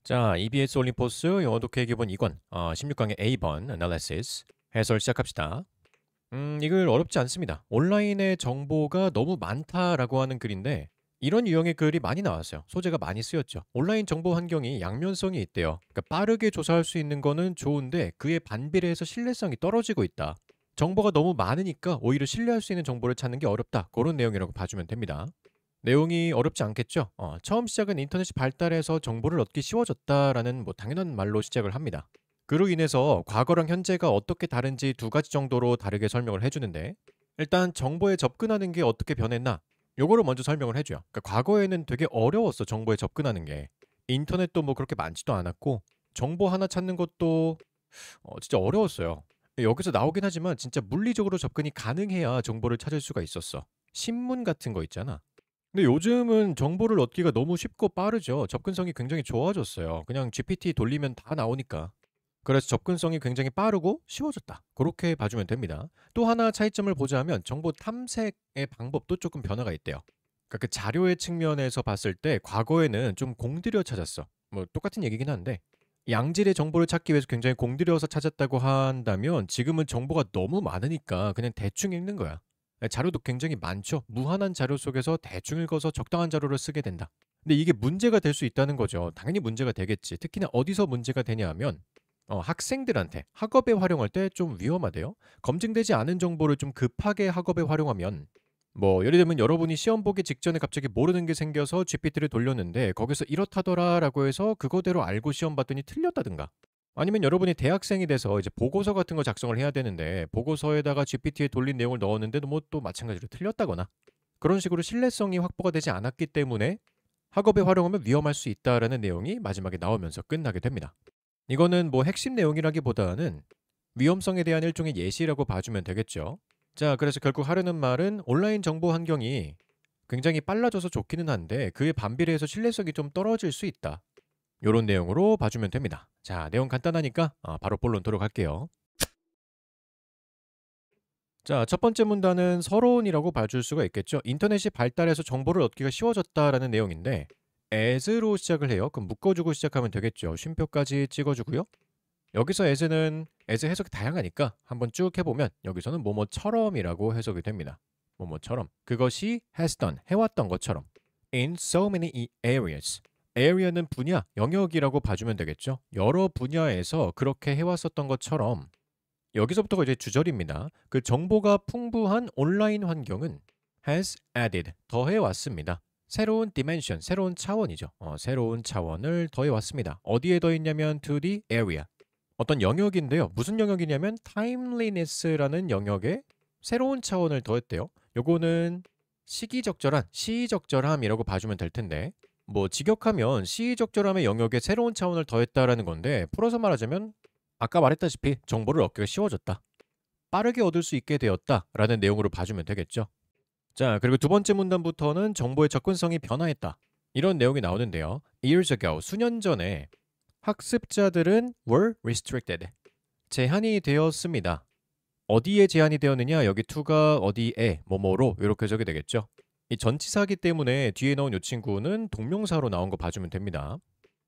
자, EBS 올림포스 영어 독해 기본 2권 16강의 A번 Analysis 해설 시작합시다. 이글 어렵지 않습니다. 온라인에 정보가 너무 많다라고 하는 글인데 이런 유형의 글이 많이 나왔어요. 소재가 많이 쓰였죠. 온라인 정보 환경이 양면성이 있대요. 그러니까 빠르게 조사할 수 있는 거는 좋은데 그에 반비례해서 신뢰성이 떨어지고 있다. 정보가 너무 많으니까 오히려 신뢰할 수 있는 정보를 찾는 게 어렵다. 그런 내용이라고 봐주면 됩니다. 내용이 어렵지 않겠죠? 처음 시작은 인터넷이 발달해서 정보를 얻기 쉬워졌다라는 뭐 당연한 말로 시작을 합니다. 그로 인해서 과거랑 현재가 어떻게 다른지 두 가지 정도로 다르게 설명을 해주는데 일단 정보에 접근하는 게 어떻게 변했나? 요거를 먼저 설명을 해줘요. 그러니까 과거에는 되게 어려웠어 정보에 접근하는 게. 인터넷도 뭐 그렇게 많지도 않았고 정보 하나 찾는 것도 진짜 어려웠어요. 여기서 나오긴 하지만 진짜 물리적으로 접근이 가능해야 정보를 찾을 수가 있었어. 신문 같은 거 있잖아. 근데 요즘은 정보를 얻기가 너무 쉽고 빠르죠. 접근성이 굉장히 좋아졌어요. 그냥 GPT 돌리면 다 나오니까. 그래서 접근성이 굉장히 빠르고 쉬워졌다. 그렇게 봐주면 됩니다. 또 하나 차이점을 보자면 정보 탐색의 방법도 조금 변화가 있대요. 그러니까 그 자료의 측면에서 봤을 때 과거에는 좀 공들여 찾았어. 뭐 똑같은 얘기긴 한데 양질의 정보를 찾기 위해서 굉장히 공들여서 찾았다고 한다면 지금은 정보가 너무 많으니까 그냥 대충 읽는 거야. 자료도 굉장히 많죠. 무한한 자료 속에서 대충 읽어서 적당한 자료를 쓰게 된다. 근데 이게 문제가 될 수 있다는 거죠. 당연히 문제가 되겠지. 특히나 어디서 문제가 되냐 하면 학생들한테 학업에 활용할 때 좀 위험하대요. 검증되지 않은 정보를 좀 급하게 학업에 활용하면 뭐 예를 들면 여러분이 시험 보기 직전에 갑자기 모르는 게 생겨서 GPT를 돌렸는데 거기서 이렇다더라라고 해서 그거대로 알고 시험 봤더니 틀렸다든가 아니면 여러분이 대학생이 돼서 이제 보고서 같은 거 작성을 해야 되는데 보고서에다가 GPT에 돌린 내용을 넣었는데도 뭐 또 마찬가지로 틀렸다거나 그런 식으로 신뢰성이 확보가 되지 않았기 때문에 학업에 활용하면 위험할 수 있다라는 내용이 마지막에 나오면서 끝나게 됩니다. 이거는 뭐 핵심 내용이라기보다는 위험성에 대한 일종의 예시라고 봐주면 되겠죠. 자, 그래서 결국 하려는 말은 온라인 정보 환경이 굉장히 빨라져서 좋기는 한데 그에 반비례해서 신뢰성이 좀 떨어질 수 있다. 요런 내용으로 봐주면 됩니다. 자, 내용 간단하니까 바로 본론 들어갈게요. 자, 첫 번째 문단은 서론이라고 봐줄 수가 있겠죠. 인터넷이 발달해서 정보를 얻기가 쉬워졌다라는 내용인데 as로 시작을 해요. 그럼 묶어주고 시작하면 되겠죠. 쉼표까지 찍어주고요. 여기서 as는 as 해석이 다양하니까 한번 쭉 해보면 여기서는 뭐뭐처럼이라고 해석이 됩니다. 뭐뭐처럼 그것이 has done 해왔던 것처럼 in so many areas area는 분야, 영역이라고 봐주면 되겠죠. 여러 분야에서 그렇게 해왔었던 것처럼 여기서부터가 이제 주절입니다. 그 정보가 풍부한 온라인 환경은 has added 더해왔습니다. 새로운 dimension, 새로운 차원이죠. 새로운 차원을 더해왔습니다. 어디에 더했냐면 to the area 어떤 영역인데요. 무슨 영역이냐면 timeliness라는 영역에 새로운 차원을 더했대요. 요거는 시기적절한, 시의적절함이라고 봐주면 될 텐데 뭐 직역하면 시의적절함의 영역에 새로운 차원을 더했다라는 건데 풀어서 말하자면 아까 말했다시피 정보를 얻기가 쉬워졌다. 빠르게 얻을 수 있게 되었다라는 내용으로 봐주면 되겠죠. 자, 그리고 두 번째 문단부터는 정보의 접근성이 변화했다. 이런 내용이 나오는데요. Years ago, 수년 전에 학습자들은 were restricted. 제한이 되었습니다. 어디에 제한이 되었느냐? 여기 to가 어디에, 뭐뭐로 이렇게 적이 되겠죠. 이 전치사기 때문에 뒤에 나온 이 친구는 동명사로 나온 거 봐주면 됩니다.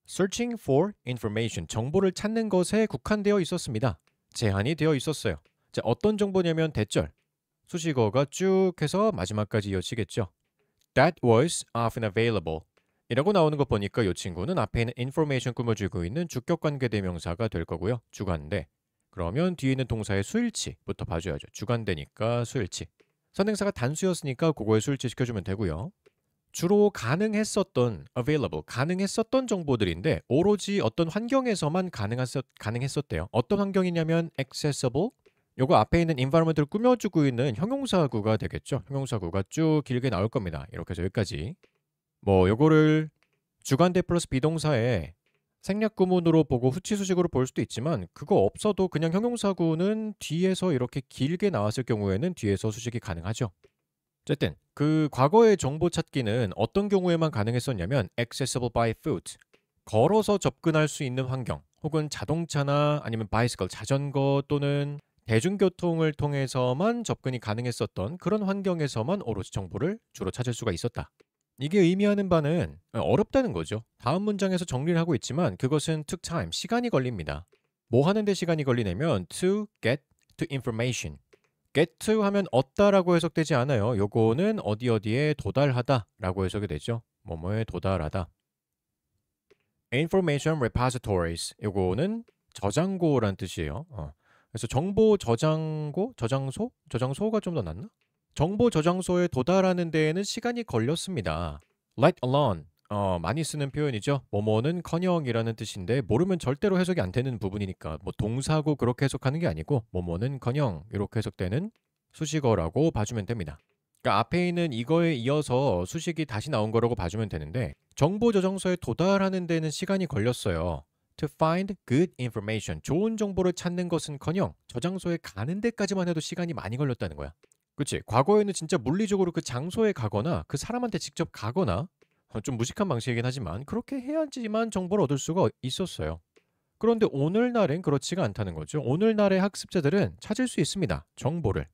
Searching for information, 정보를 찾는 것에 국한되어 있었습니다. 제한이 되어 있었어요. 자, 어떤 정보냐면 대절, 수식어가 쭉 해서 마지막까지 이어지겠죠. That was often available. 이라고 나오는 거 보니까 이 친구는 앞에 있는 information 꾸며주고 있는 주격관계 대명사가 될 거고요. 주관대. 그러면 뒤에 있는 동사의 수일치부터 봐줘야죠. 주관대니까 수일치. 선행사가 단수였으니까 그거에 수일치 시켜주면 되고요. 주로 가능했었던 available, 가능했었던 정보들인데 오로지 어떤 환경에서만 가능했었대요. 어떤 환경이냐면 accessible, 요거 앞에 있는 environment를 꾸며주고 있는 형용사구가 되겠죠. 형용사구가 쭉 길게 나올 겁니다. 이렇게 해서 여기까지. 뭐 요거를 주관대 플러스 비동사에 생략 구문으로 보고 후치수식으로 볼 수도 있지만 그거 없어도 그냥 형용사구는 뒤에서 이렇게 길게 나왔을 경우에는 뒤에서 수식이 가능하죠. 어쨌든 그 과거의 정보 찾기는 어떤 경우에만 가능했었냐면 accessible by foot, 걸어서 접근할 수 있는 환경 혹은 자동차나 아니면 bicycle, 자전거 또는 대중교통을 통해서만 접근이 가능했었던 그런 환경에서만 오로지 정보를 주로 찾을 수가 있었다. 이게 의미하는 바는 어렵다는 거죠. 다음 문장에서 정리를 하고 있지만 그것은 took time, 시간이 걸립니다. 뭐 하는데 시간이 걸리냐면 to get to information. get to 하면 얻다라고 해석되지 않아요. 요거는 어디 어디에 도달하다라고 해석이 되죠. 뭐뭐에 도달하다. information repositories. 요거는 저장고란 뜻이에요. 그래서 정보 저장고, 저장소? 저장소가 좀 더 낫나? 정보 저장소에 도달하는 데에는 시간이 걸렸습니다. let alone. 많이 쓰는 표현이죠. 뭐뭐는커녕이라는 뜻인데 모르면 절대로 해석이 안 되는 부분이니까 뭐 동사고 그렇게 해석하는 게 아니고 뭐뭐는커녕 이렇게 해석되는 수식어라고 봐주면 됩니다. 그러니까 앞에 있는 이거에 이어서 수식이 다시 나온 거라고 봐주면 되는데 정보 저장소에 도달하는 데는 시간이 걸렸어요. To find good information. 좋은 정보를 찾는 것은커녕 저장소에 가는 데까지만 해도 시간이 많이 걸렸다는 거야. 그치? 과거에는 진짜 물리적으로 그 장소에 가거나 그 사람한테 직접 가거나 좀 무식한 방식이긴 하지만 그렇게 해야지만 정보를 얻을 수가 있었어요. 그런데 오늘날엔 그렇지가 않다는 거죠. 오늘날의 학습자들은 찾을 수 있습니다. 정보를.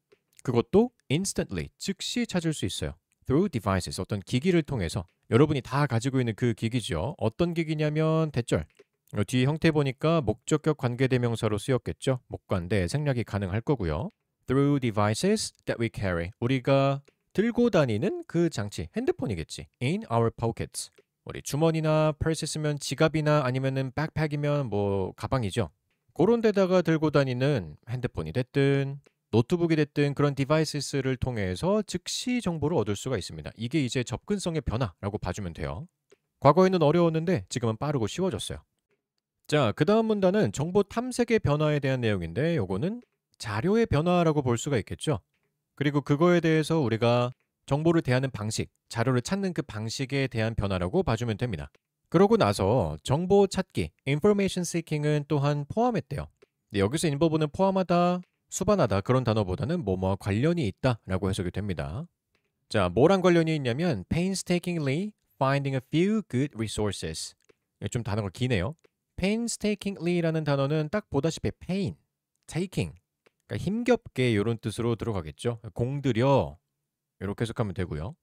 그것도 instantly, 즉시 찾을 수 있어요. through devices, 어떤 기기를 통해서. 여러분이 다 가지고 있는 그 기기죠. 어떤 기기냐면 대절. 뒤에 형태 보니까 목적격 관계대명사로 쓰였겠죠. 목관대 생략이 가능할 거고요. through devices that we carry. 우리가 들고 다니는 그 장치, 핸드폰이겠지. in our pockets. 우리 주머니나 펄스 쓰면 지갑이나 아니면은 백팩이면 뭐 가방이죠. 그런 데다가 들고 다니는 핸드폰이 됐든 노트북이 됐든 그런 디바이스를 통해서 즉시 정보를 얻을 수가 있습니다. 이게 이제 접근성의 변화라고 봐주면 돼요. 과거에는 어려웠는데 지금은 빠르고 쉬워졌어요. 자, 그 다음 문단은 정보 탐색의 변화에 대한 내용인데 요거는 자료의 변화라고 볼 수가 있겠죠. 그리고 그거에 대해서 우리가 정보를 대하는 방식, 자료를 찾는 그 방식에 대한 변화라고 봐주면 됩니다. 그러고 나서 정보 찾기, information seeking은 또한 포함했대요. 근데 여기서 인버브는 포함하다, 수반하다 그런 단어보다는 뭐뭐와 관련이 있다라고 해석이 됩니다. 자, 뭐랑 관련이 있냐면 painstakingly finding a few good resources. 좀 단어가 기네요. painstakingly라는 단어는 딱 보다시피 pain, taking, 그러니까 힘겹게 이런 뜻으로 들어가겠죠. 공들여 이렇게 해석하면 되고요.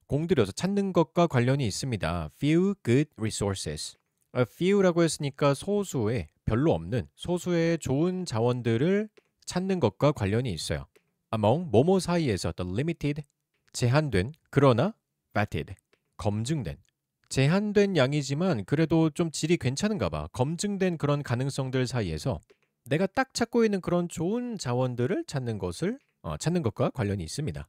공들여서 찾는 것과 관련이 있습니다. few good resources. few라고 했으니까 소수의, 별로 없는 소수의 좋은 자원들을 찾는 것과 관련이 있어요. among, 뭐뭐 사이에서 the limited, 제한된, 그러나 vetted, 검증된. 제한된 양이지만 그래도 좀 질이 괜찮은가 봐. 검증된 그런 가능성들 사이에서 내가 딱 찾고 있는 그런 좋은 자원들을 찾는 것과 관련이 있습니다.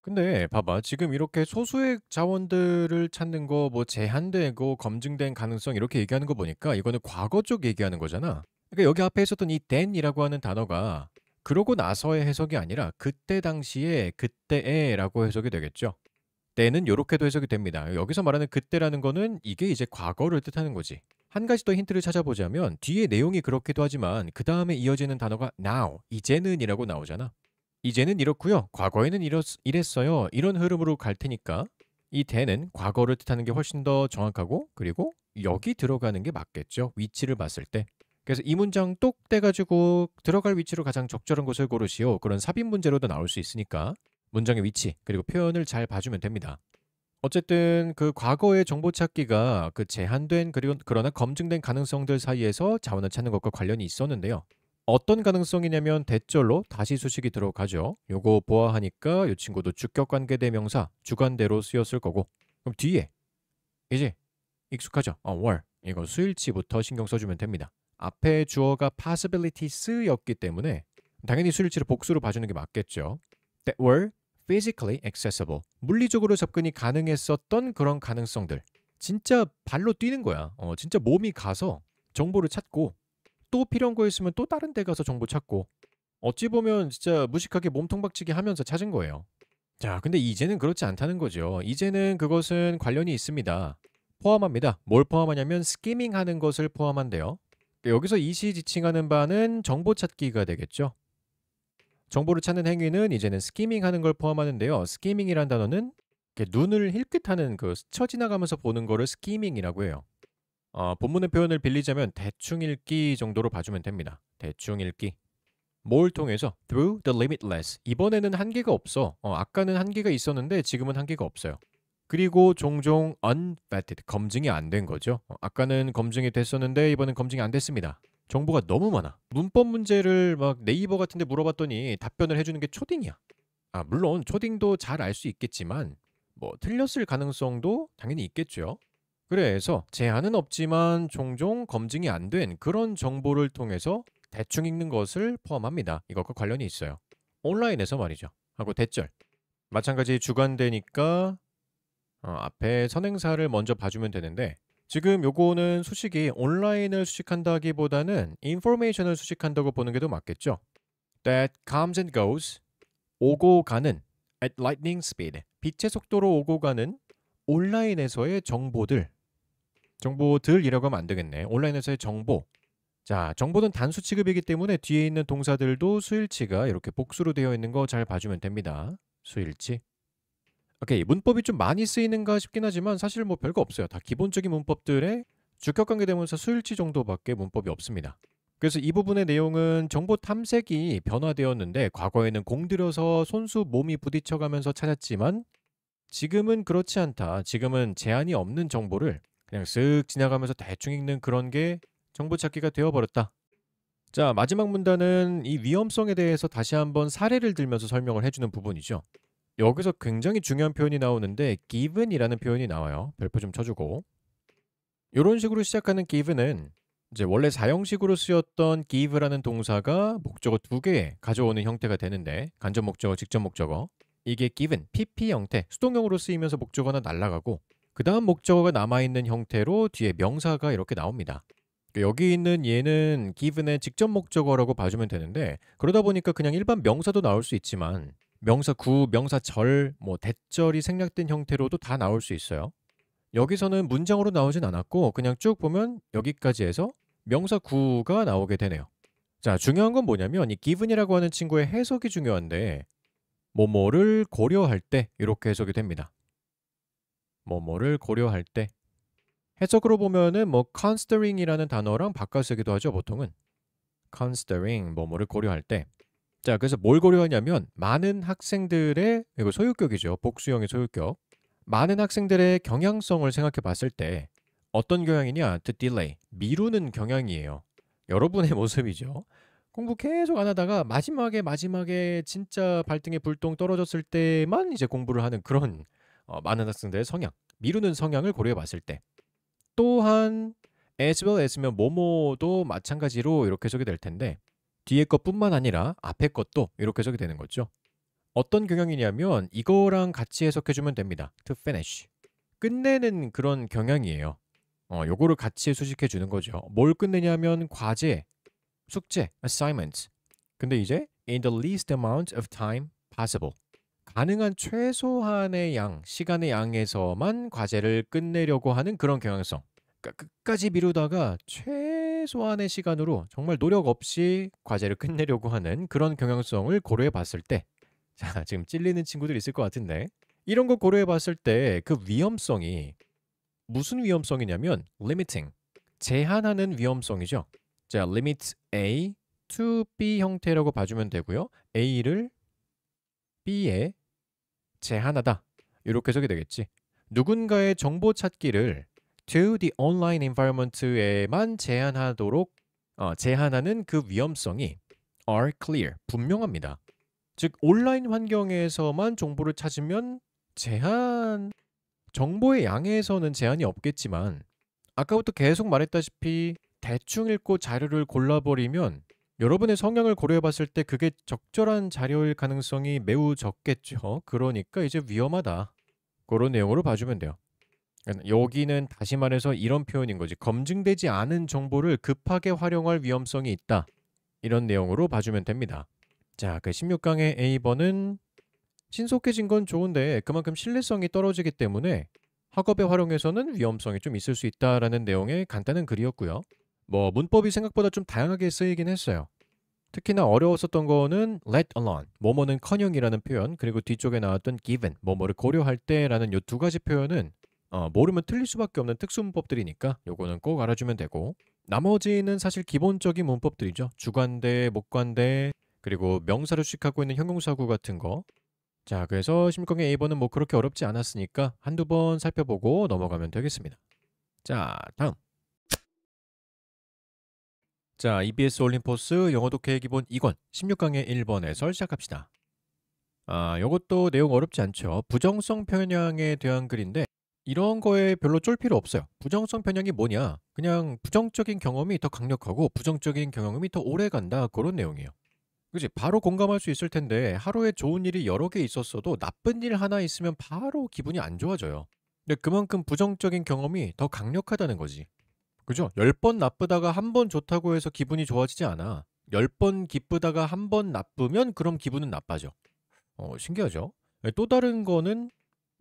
근데 봐봐. 지금 이렇게 소수의 자원들을 찾는 거 뭐 제한되고 검증된 가능성 이렇게 얘기하는 거 보니까 이거는 과거 쪽 얘기하는 거잖아. 그러니까 여기 앞에 있었던 이 then이라고 하는 단어가 그러고 나서의 해석이 아니라 그때 당시에 그때에라고 해석이 되겠죠. 때는 요렇게도 해석이 됩니다. 여기서 말하는 그때라는 거는 이게 이제 과거를 뜻하는 거지. 한 가지 더 힌트를 찾아보자면 뒤에 내용이 그렇기도 하지만 그 다음에 이어지는 단어가 now, 이제는이라고 나오잖아. 이제는 이렇고요. 과거에는 이랬어요. 이런 흐름으로 갈 테니까 이 the는 과거를 뜻하는 게 훨씬 더 정확하고 그리고 여기 들어가는 게 맞겠죠. 위치를 봤을 때. 그래서 이 문장 똑 떼가지고 들어갈 위치로 가장 적절한 곳을 고르시오. 그런 삽입 문제로도 나올 수 있으니까 문장의 위치 그리고 표현을 잘 봐주면 됩니다. 어쨌든 그 과거의 정보 찾기가 그 제한된 그리고 그러나 검증된 가능성들 사이에서 자원을 찾는 것과 관련이 있었는데요. 어떤 가능성이냐면 대절로 다시 수식이 들어가죠. 요거 보아하니까 이 친구도 주격관계대명사 주관대로 쓰였을 거고 그럼 뒤에 이제 익숙하죠? were 이거 수일치부터 신경 써주면 됩니다. 앞에 주어가 possibilities였기 때문에 당연히 수일치를 복수로 봐주는 게 맞겠죠. That were physically accessible. 물리적으로 접근이 가능했었던 그런 가능성들. 진짜 발로 뛰는 거야. 진짜 몸이 가서 정보를 찾고 또 필요한 거 있으면 또 다른 데 가서 정보 찾고 어찌 보면 진짜 무식하게 몸통박치기 하면서 찾은 거예요. 자, 근데 이제는 그렇지 않다는 거죠. 이제는 그것은 관련이 있습니다. 포함합니다. 뭘 포함하냐면 스키밍 하는 것을 포함한대요. 여기서 이시 지칭하는 바는 정보 찾기가 되겠죠. 정보를 찾는 행위는 이제는 스키밍 하는 걸 포함하는데요. 스키밍이란 단어는 이렇게 눈을 힐끗하는 그 스쳐 지나가면서 보는 거를 스키밍이라고 해요. 본문의 표현을 빌리자면 대충 읽기 정도로 봐주면 됩니다. 대충 읽기. 뭘 통해서? Through the limitless. 이번에는 한계가 없어. 아까는 한계가 있었는데 지금은 한계가 없어요. 그리고 종종 unvetted, 검증이 안 된 거죠. 아까는 검증이 됐었는데 이번엔 검증이 안 됐습니다. 정보가 너무 많아. 문법 문제를 막 네이버 같은 데 물어봤더니 답변을 해주는 게 초딩이야. 물론 초딩도 잘 알 수 있겠지만 뭐 틀렸을 가능성도 당연히 있겠죠. 그래서 제한은 없지만 종종 검증이 안 된 그런 정보를 통해서 대충 읽는 것을 포함합니다. 이것과 관련이 있어요. 온라인에서 말이죠. 하고 대절. 마찬가지 주관대니까 앞에 선행사를 먼저 봐주면 되는데 지금 요거는 수식이 온라인을 수식한다기보다는 인포메이션을 수식한다고 보는 게 더 맞겠죠. That comes and goes. 오고 가는 at lightning speed. 빛의 속도로 오고 가는 온라인에서의 정보들이라고 하면 안 되겠네. 온라인에서의 정보. 자, 정보는 단수 취급이기 때문에 뒤에 있는 동사들도 수일치가 이렇게 복수로 되어 있는 거 잘 봐주면 됩니다. 수일치. 오케이, 문법이 좀 많이 쓰이는가 싶긴 하지만 사실 뭐 별거 없어요. 다 기본적인 문법들의 주격관계대명사 수일치 정도밖에 문법이 없습니다. 그래서 이 부분의 내용은 정보 탐색이 변화되었는데 과거에는 공들여서 손수 몸이 부딪혀가면서 찾았지만 지금은 그렇지 않다. 지금은 제한이 없는 정보를 그냥 쓱 지나가면서 대충 읽는 그런 게 정보 찾기가 되어버렸다. 자, 마지막 문단은 이 위험성에 대해서 다시 한번 사례를 들면서 설명을 해주는 부분이죠. 여기서 굉장히 중요한 표현이 나오는데 given이라는 표현이 나와요. 별표 좀 쳐주고. 이런 식으로 시작하는 given은 이제 원래 사형식으로 쓰였던 give라는 동사가 목적어 2개 가져오는 형태가 되는데 간접 목적어, 직접 목적어. 이게 given, PP 형태, 수동형으로 쓰이면서 목적어는 날아가고 그 다음 목적어가 남아있는 형태로 뒤에 명사가 이렇게 나옵니다. 여기 있는 얘는 given의 직접 목적어라고 봐주면 되는데 그러다 보니까 그냥 일반 명사도 나올 수 있지만 명사 구, 명사 절, 뭐 대절이 생략된 형태로도 다 나올 수 있어요. 여기서는 문장으로 나오진 않았고 그냥 쭉 보면 여기까지 해서 명사 구가 나오게 되네요. 자, 중요한 건 뭐냐면 이 given이라고 하는 친구의 해석이 중요한데 뭐뭐를 고려할 때 이렇게 해석이 됩니다. 뭐뭐를 고려할 때 해석으로 보면은 뭐 considering이라는 단어랑 바꿔 쓰기도 하죠. 보통은 considering 뭐뭐를 고려할 때. 자, 그래서 뭘 고려하냐면 많은 학생들의 이거 소유격이죠. 복수형의 소유격. 많은 학생들의 경향성을 생각해 봤을 때 어떤 경향이냐? to delay, 미루는 경향이에요. 여러분의 모습이죠. 공부 계속 안 하다가 마지막에 진짜 발등에 불똥 떨어졌을 때만 이제 공부를 하는 그런 많은 학생들의 성향, 미루는 성향을 고려해 봤을 때. 또한 as well as면 뭐뭐도 마찬가지로 이렇게 해석이 될 텐데 뒤에 것뿐만 아니라 앞에 것도 이렇게 해석이 되는 거죠. 어떤 경향이냐면 이거랑 같이 해석해주면 됩니다. to finish. 끝내는 그런 경향이에요. 요거를 같이 수식해 주는 거죠. 뭘 끝내냐면 과제, 숙제, assignments. 근데 이제 in the least amount of time possible. 가능한 최소한의 양, 시간의 양에서만 과제를 끝내려고 하는 그런 경향성. 그러니까 끝까지 미루다가 최소한의 시간으로 정말 노력 없이 과제를 끝내려고 하는 그런 경향성을 고려해 봤을 때 자, 지금 찔리는 친구들 있을 것 같은데 이런 거 고려해 봤을 때 그 위험성이 무슨 위험성이냐면 limiting, 제한하는 위험성이죠. 자, limit A to B 형태라고 봐주면 되고요. A를 B에 제한하다. 이렇게 해석이 되겠지. 누군가의 정보 찾기를 to the online environment에만 제한하는 그 위험성이 are clear, 분명합니다. 즉 온라인 환경에서만 정보를 찾으면 정보의 양에서는 제한이 없겠지만 아까부터 계속 말했다시피 대충 읽고 자료를 골라버리면 여러분의 성향을 고려해 봤을 때 그게 적절한 자료일 가능성이 매우 적겠죠. 그러니까 이제 위험하다. 그런 내용으로 봐주면 돼요. 여기는 다시 말해서 이런 표현인 거지. 검증되지 않은 정보를 급하게 활용할 위험성이 있다. 이런 내용으로 봐주면 됩니다. 자, 그 16강의 A번은 신속해진 건 좋은데 그만큼 신뢰성이 떨어지기 때문에 학업에 활용해서는 위험성이 좀 있을 수 있다라는 내용의 간단한 글이었고요. 뭐 문법이 생각보다 좀 다양하게 쓰이긴 했어요. 특히나 어려웠었던 거는 let alone, 뭐뭐는 커녕이라는 표현, 그리고 뒤쪽에 나왔던 given, 뭐뭐를 고려할 때라는 요 두 가지 표현은 모르면 틀릴 수밖에 없는 특수 문법들이니까 요거는 꼭 알아주면 되고 나머지는 사실 기본적인 문법들이죠. 주관대, 목관대, 그리고 명사를 수식하고 있는 형용사구 같은 거. 자, 그래서 심경의 A번은 뭐 그렇게 어렵지 않았으니까 한두 번 살펴보고 넘어가면 되겠습니다. 자, 다음. 자, EBS 올림포스 영어 독해 기본 2권 16강의 1번 해설 시작합시다. 요것도 내용 어렵지 않죠. 부정성 편향에 대한 글인데 이런 거에 별로 쫄 필요 없어요. 부정성 편향이 뭐냐? 그냥 부정적인 경험이 더 강력하고 부정적인 경험이 더 오래 간다. 그런 내용이에요. 그지? 바로 공감할 수 있을 텐데 하루에 좋은 일이 여러 개 있었어도 나쁜 일 하나 있으면 바로 기분이 안 좋아져요. 근데 그만큼 부정적인 경험이 더 강력하다는 거지. 그죠? 10번 나쁘다가 한 번 좋다고 해서 기분이 좋아지지 않아. 10번 기쁘다가 한 번 나쁘면 그럼 기분은 나빠져. 신기하죠? 또 다른 거는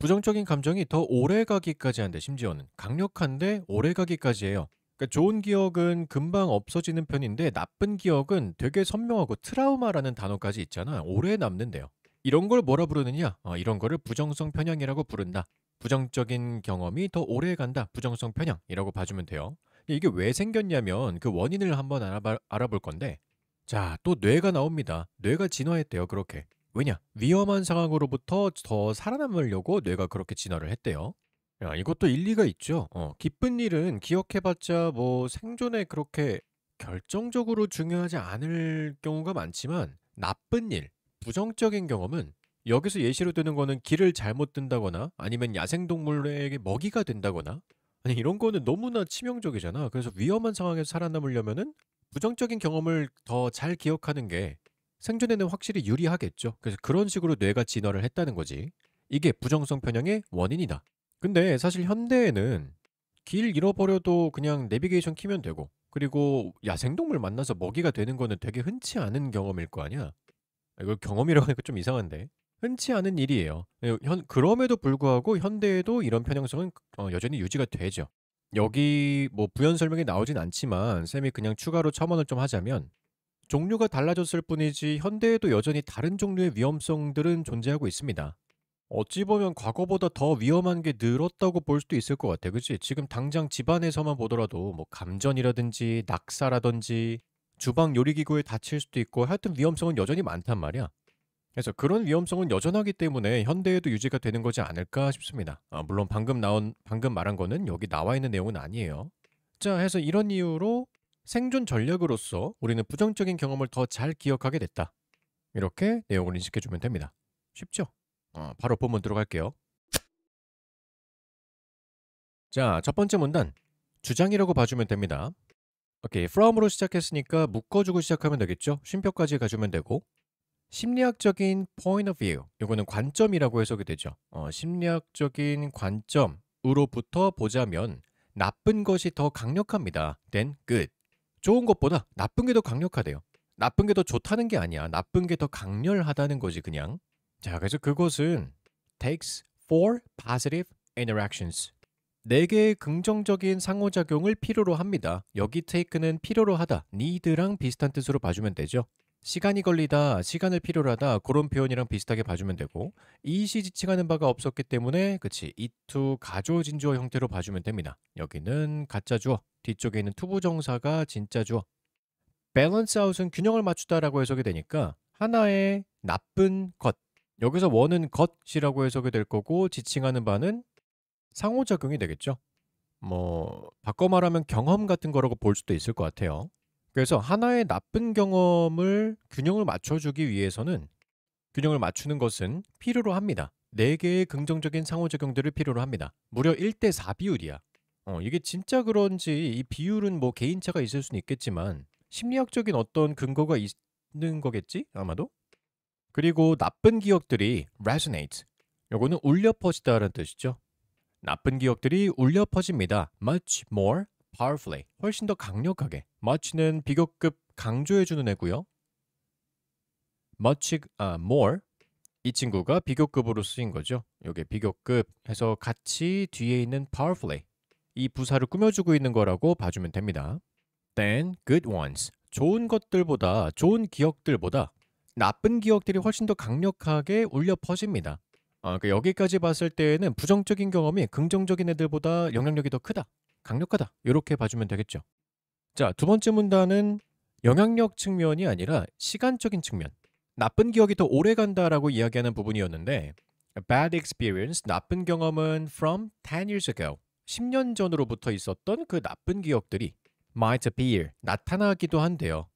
부정적인 감정이 더 오래 가기까지 한대, 심지어는. 강력한데 오래 가기까지 해요. 그러니까 좋은 기억은 금방 없어지는 편인데 나쁜 기억은 되게 선명하고 트라우마라는 단어까지 있잖아. 오래 남는데요. 이런 걸 뭐라 부르느냐? 이런 거를 부정성 편향이라고 부른다. 부정적인 경험이 더 오래 간다. 부정성 편향이라고 봐주면 돼요. 이게 왜 생겼냐면 그 원인을 한번 알아볼 건데 자, 또 뇌가 나옵니다. 뇌가 진화했대요, 그렇게. 왜냐? 위험한 상황으로부터 더 살아남으려고 뇌가 그렇게 진화를 했대요. 야, 이것도 일리가 있죠. 기쁜 일은 기억해봤자 뭐 생존에 그렇게 결정적으로 중요하지 않을 경우가 많지만 나쁜 일, 부정적인 경험은 여기서 예시로 드는 거는 길을 잘못 든다거나 아니면 야생동물에게 먹이가 된다거나 아니 이런 거는 너무나 치명적이잖아. 그래서 위험한 상황에서 살아남으려면은 부정적인 경험을 더 잘 기억하는 게 생존에는 확실히 유리하겠죠. 그래서 그런 식으로 뇌가 진화를 했다는 거지. 이게 부정성 편향의 원인이다. 근데 사실 현대에는 길 잃어버려도 그냥 내비게이션 키면 되고 그리고 야생동물 만나서 먹이가 되는 거는 되게 흔치 않은 경험일 거 아니야. 이걸 경험이라고 하니까 좀 이상한데 흔치 않은 일이에요. 그럼에도 불구하고 현대에도 이런 편향성은 여전히 유지가 되죠. 여기 뭐 부연 설명이 나오진 않지만 쌤이 그냥 추가로 첨언을 좀 하자면 종류가 달라졌을 뿐이지 현대에도 여전히 다른 종류의 위험성들은 존재하고 있습니다. 어찌 보면 과거보다 더 위험한 게 늘었다고 볼 수도 있을 것 같아. 그치? 지금 당장 집안에서만 보더라도 뭐 감전이라든지 낙사라든지 주방 요리기구에 다칠 수도 있고 하여튼 위험성은 여전히 많단 말이야. 그래서 그런 위험성은 여전하기 때문에 현대에도 유지가 되는 거지 않을까 싶습니다. 물론 방금 말한 거는 여기 나와 있는 내용은 아니에요. 자, 해서 이런 이유로 생존 전략으로서 우리는 부정적인 경험을 더 잘 기억하게 됐다. 이렇게 내용을 인식해주면 됩니다. 쉽죠? 바로 본문 들어갈게요. 자, 첫 번째 문단. 주장이라고 봐주면 됩니다. 오케이, from으로 시작했으니까 묶어주고 시작하면 되겠죠? 쉼표까지 가주면 되고. 심리학적인 point of view. 이거는 관점이라고 해석이 되죠. 심리학적인 관점으로부터 보자면 나쁜 것이 더 강력합니다. than good. 좋은 것보다 나쁜 게 더 강력하대요. 나쁜 게 더 좋다는 게 아니야. 나쁜 게 더 강렬하다는 거지, 그냥. 자, 그래서 그것은 takes four positive interactions. 4개의 긍정적인 상호작용을 필요로 합니다. 여기 take는 필요로 하다, need랑 비슷한 뜻으로 봐주면 되죠. 시간이 걸리다, 시간을 필요로 하다 그런 표현이랑 비슷하게 봐주면 되고 이시 지칭하는 바가 없었기 때문에 그치 it to 가주어 진주어 형태로 봐주면 됩니다. 여기는 가짜 주어, 뒤쪽에 있는 투부정사가 진짜 주어. balance out은 균형을 맞추다라고 해석이 되니까 하나의 나쁜 것, 여기서 원은 것이라고 해석이 될 거고 지칭하는 바는 상호작용이 되겠죠. 뭐 바꿔 말하면 경험 같은 거라고 볼 수도 있을 것 같아요. 그래서 하나의 나쁜 경험을 균형을 맞춰주기 위해서는 균형을 맞추는 것은 필요로 합니다. 4개의 긍정적인 상호작용들을 필요로 합니다. 무려 1대4 비율이야. 이게 진짜 그런지 이 비율은 뭐 개인차가 있을 수는 있겠지만 심리학적인 어떤 근거가 있는 거겠지? 아마도? 그리고 나쁜 기억들이 resonate. 요거는 울려 퍼지다라는 뜻이죠. 나쁜 기억들이 울려 퍼집니다. much more powerfully. 훨씬 더 강력하게. much는 비교급 강조해주는 애고요. more 이 친구가 비교급으로 쓰인 거죠. 요게 비교급 해서 같이 뒤에 있는 powerfully 이 부사를 꾸며주고 있는 거라고 봐주면 됩니다. Then good ones. 좋은 것들보다 좋은 기억들보다 나쁜 기억들이 훨씬 더 강력하게 울려 퍼집니다. 그러니까 여기까지 봤을 때에는 부정적인 경험이 긍정적인 애들보다 영향력이 더 크다, 강력하다 이렇게 봐주면 되겠죠. 자, 두 번째 문단은 영향력 측면이 아니라 시간적인 측면. 나쁜 기억이 더 오래 간다라고 이야기하는 부분이었는데 A bad experience, 나쁜 경험은 from 10 years ago. 10년 전으로부터 있었던 그 나쁜 기억들이 might appear, 나타나기도 한대요.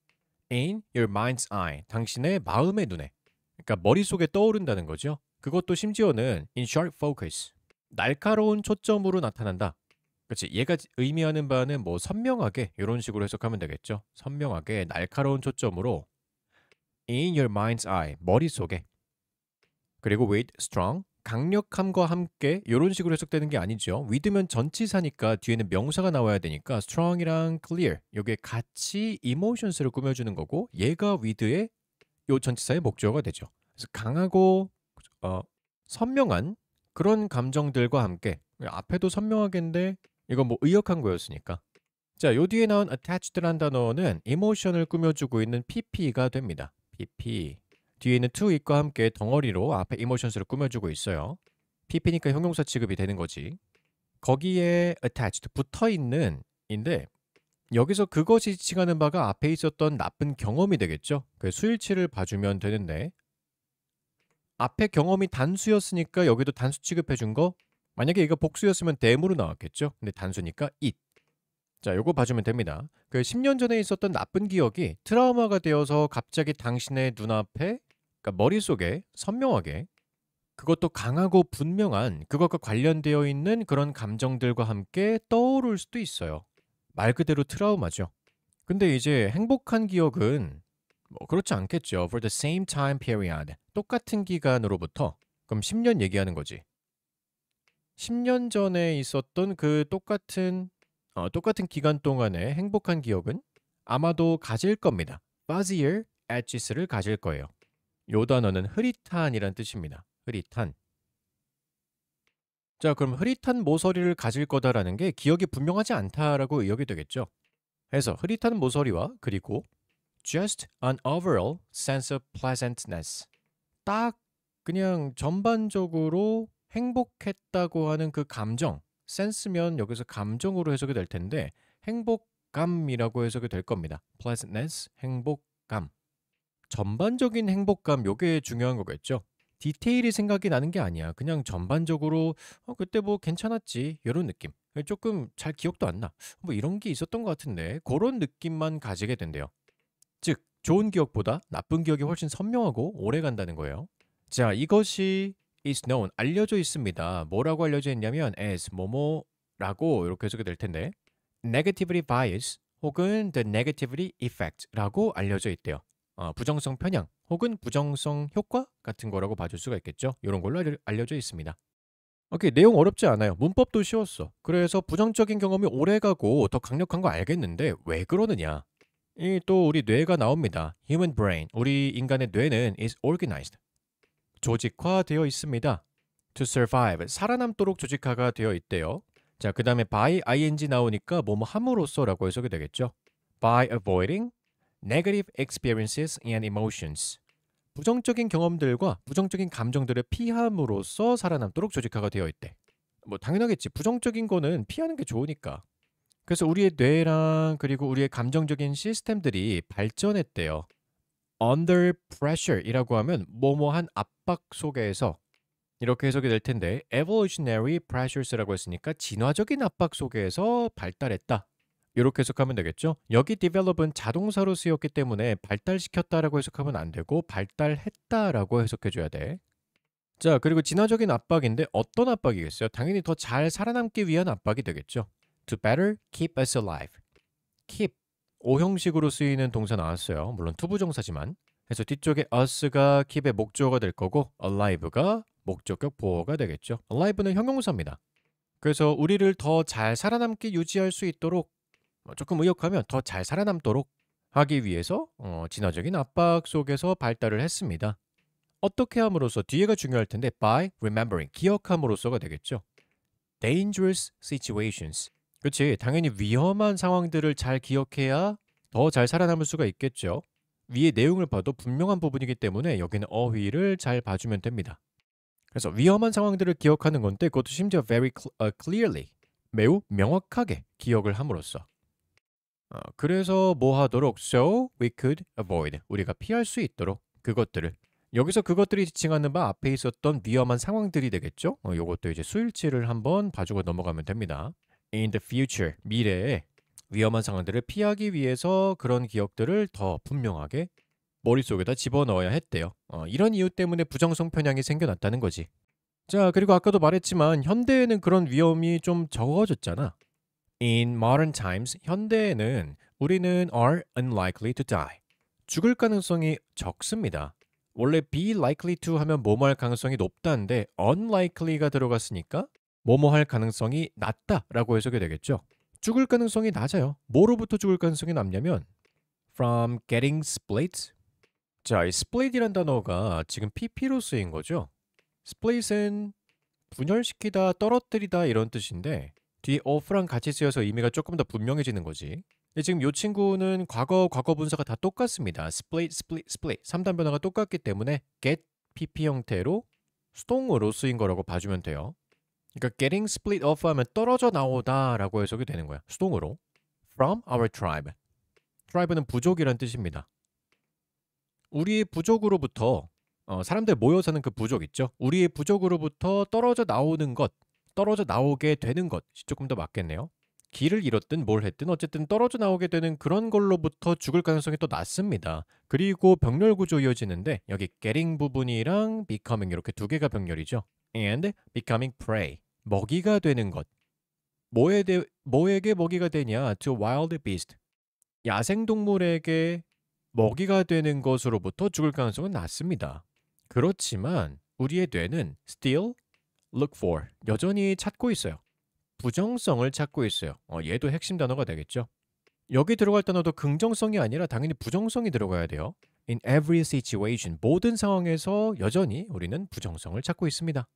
In your mind's eye, 당신의 마음의 눈에. 그러니까 머릿속에 떠오른다는 거죠. 그것도 심지어는 in sharp focus, 날카로운 초점으로 나타난다. 그렇지. 얘가 의미하는 바는 뭐 선명하게 이런 식으로 해석하면 되겠죠. 선명하게 날카로운 초점으로 in your mind's eye, 머릿속에. 그리고 with strong, 강력함과 함께 이런 식으로 해석되는 게 아니죠. with면 전치사니까 뒤에는 명사가 나와야 되니까 strong이랑 clear 요게 같이 emotions를 꾸며주는 거고 얘가 with의 요 전치사의 목적어가 되죠. 그래서 강하고 선명한 그런 감정들과 함께 앞에도 선명하겠는데 이건 뭐 의역한 거였으니까. 자, 요 뒤에 나온 attached란 단어는 emotion을 꾸며주고 있는 pp가 됩니다. pp. 뒤에 있는 to it과 함께 덩어리로 앞에 emotions를 꾸며주고 있어요. pp니까 형용사 취급이 되는 거지. 거기에 attached, 붙어있는 인데 여기서 그것이 지칭하는 바가 앞에 있었던 나쁜 경험이 되겠죠. 그 수일치를 봐주면 되는데 앞에 경험이 단수였으니까 여기도 단수 취급해준 거 만약에 이거 복수였으면 대무로 나왔겠죠. 근데 단수니까 it. 자, 요거 봐주면 됩니다. 그 10년 전에 있었던 나쁜 기억이 트라우마가 되어서 갑자기 당신의 눈앞에 그러니까 머릿속에 선명하게 그것도 강하고 분명한 그것과 관련되어 있는 그런 감정들과 함께 떠오를 수도 있어요. 말 그대로 트라우마죠. 근데 이제 행복한 기억은 뭐 그렇지 않겠죠. For the same time period. 똑같은 기간으로부터. 그럼 10년 얘기하는 거지. 10년 전에 있었던 그 똑같은 기간 동안의 행복한 기억은 아마도 가질 겁니다. fuzzier edges를 가질 거예요. 요 단어는 흐릿한이란 뜻입니다. 흐릿한. 자, 그럼 흐릿한 모서리를 가질 거다라는 게 기억이 분명하지 않다라고 의역이 되겠죠. 그래서 흐릿한 모서리와 그리고 just an overall sense of pleasantness. 딱 그냥 전반적으로 행복했다고 하는 그 감정, 센스면 여기서 감정으로 해석이 될 텐데 행복감이라고 해석이 될 겁니다. pleasantness, 행복감. 전반적인 행복감 요게 중요한 거겠죠. 디테일이 생각이 나는 게 아니야. 그냥 전반적으로 그때 뭐 괜찮았지 이런 느낌. 조금 잘 기억도 안 나. 뭐 이런 게 있었던 것 같은데 그런 느낌만 가지게 된대요. 즉 좋은 기억보다 나쁜 기억이 훨씬 선명하고 오래 간다는 거예요. 자, 이것이 is known, 알려져 있습니다. 뭐라고 알려져 있냐면 as 뭐뭐라고 이렇게 해석이 될 텐데 negatively bias 혹은 the negativity effect라고 알려져 있대요. 부정성 편향 혹은 부정성 효과 같은 거라고 봐줄 수가 있겠죠. 이런 걸로 알려져 있습니다. 오케이, 내용 어렵지 않아요. 문법도 쉬웠어. 그래서 부정적인 경험이 오래가고 더 강력한 거 알겠는데 왜 그러느냐. 이 또 우리 뇌가 나옵니다. Human brain, 우리 인간의 뇌는 is organized. 조직화되어 있습니다. To survive, 살아남도록 조직화가 되어 있대요. 자, 그 다음에 by ing 나오니까 뭐뭐 함으로써라고 해석이 되겠죠. By avoiding negative experiences and emotions. 부정적인 경험들과 부정적인 감정들을 피함으로써 살아남도록 조직화가 되어 있대. 뭐 당연하겠지. 부정적인 거는 피하는 게 좋으니까. 그래서 우리의 뇌랑 그리고 우리의 감정적인 시스템들이 발전했대요. Under pressure이라고 하면 뭐뭐한 압박 속에서 이렇게 해석이 될 텐데 evolutionary pressures라고 했으니까 진화적인 압박 속에서 발달했다. 이렇게 해석하면 되겠죠. 여기 develop은 자동사로 쓰였기 때문에 발달시켰다라고 해석하면 안 되고 발달했다라고 해석해줘야 돼. 자, 그리고 진화적인 압박인데 어떤 압박이겠어요? 당연히 더 잘 살아남기 위한 압박이 되겠죠. To better keep us alive. keep, 오형식으로 쓰이는 동사 나왔어요. 물론 투부정사지만. 그래서 뒤쪽에 us가 keep의 목적어가 될 거고 alive가 목적격 보어가 되겠죠. alive는 형용사입니다. 그래서 우리를 더 잘 살아남게 유지할 수 있도록 조금 의역하면 더 잘 살아남도록 하기 위해서 진화적인 압박 속에서 발달을 했습니다. 어떻게 함으로써 뒤에가 중요할 텐데 by remembering, 기억함으로써가 되겠죠. dangerous situations. 그렇지, 당연히 위험한 상황들을 잘 기억해야 더 잘 살아남을 수가 있겠죠. 위의 내용을 봐도 분명한 부분이기 때문에 여기는 어휘를 잘 봐주면 됩니다. 그래서 위험한 상황들을 기억하는 건데 그것도 심지어 very clearly, 매우 명확하게 기억을 함으로써 그래서 뭐 하도록 so we could avoid, 우리가 피할 수 있도록 그것들을. 여기서 그것들이 지칭하는 바 앞에 있었던 위험한 상황들이 되겠죠? 요것도 이제 수일치를 한번 봐주고 넘어가면 됩니다. In the future, 미래에 위험한 상황들을 피하기 위해서 그런 기억들을 더 분명하게 머릿속에다 집어넣어야 했대요. 이런 이유 때문에 부정성 편향이 생겨났다는 거지. 자, 그리고 아까도 말했지만 현대에는 그런 위험이 좀 적어졌잖아. In modern times, 현대에는 우리는 are unlikely to die. 죽을 가능성이 적습니다. 원래 be likely to 하면 뭐뭐 할 가능성이 높다는데 unlikely가 들어갔으니까 뭐뭐 할 가능성이 낮다라고 해석이 되겠죠. 죽을 가능성이 낮아요. 뭐로부터 죽을 가능성이 낮냐면 from getting split. 자, 이 split이란 단어가 지금 pp로 쓰인 거죠. split은 분열시키다, 떨어뜨리다 이런 뜻인데 뒤에 of랑 같이 쓰여서 의미가 조금 더 분명해지는 거지. 근데 지금 이 친구는 과거, 과거분사가 다 똑같습니다. split, split, split. 3단 변화가 똑같기 때문에 get pp 형태로 수동으로 쓰인 거라고 봐주면 돼요. 그러니까 getting split off 하면 떨어져 나오다 라고 해석이 되는 거야. 수동으로. From our tribe. tribe는 부족이란 뜻입니다. 우리의 부족으로부터 사람들 모여 사는 그 부족 있죠. 우리의 부족으로부터 떨어져 나오는 것, 떨어져 나오게 되는 것이 조금 더 맞겠네요. 길을 잃었든 뭘 했든 어쨌든 떨어져 나오게 되는 그런 걸로부터 죽을 가능성이 또 낮습니다. 그리고 병렬 구조 이어지는데 여기 getting 부분이랑 becoming 이렇게 두 개가 병렬이죠. And becoming prey. 먹이가 되는 것. 뭐에게 먹이가 되냐? To wild beast. 야생동물에게 먹이가 되는 것으로부터 죽을 가능성은 낮습니다. 그렇지만 우리의 뇌는 still look for. 여전히 찾고 있어요. 부정성을 찾고 있어요. 얘도 핵심 단어가 되겠죠. 여기 들어갈 단어도 긍정성이 아니라 당연히 부정성이 들어가야 돼요. In every situation, 모든 상황에서 여전히 우리는 부정성을 찾고 있습니다.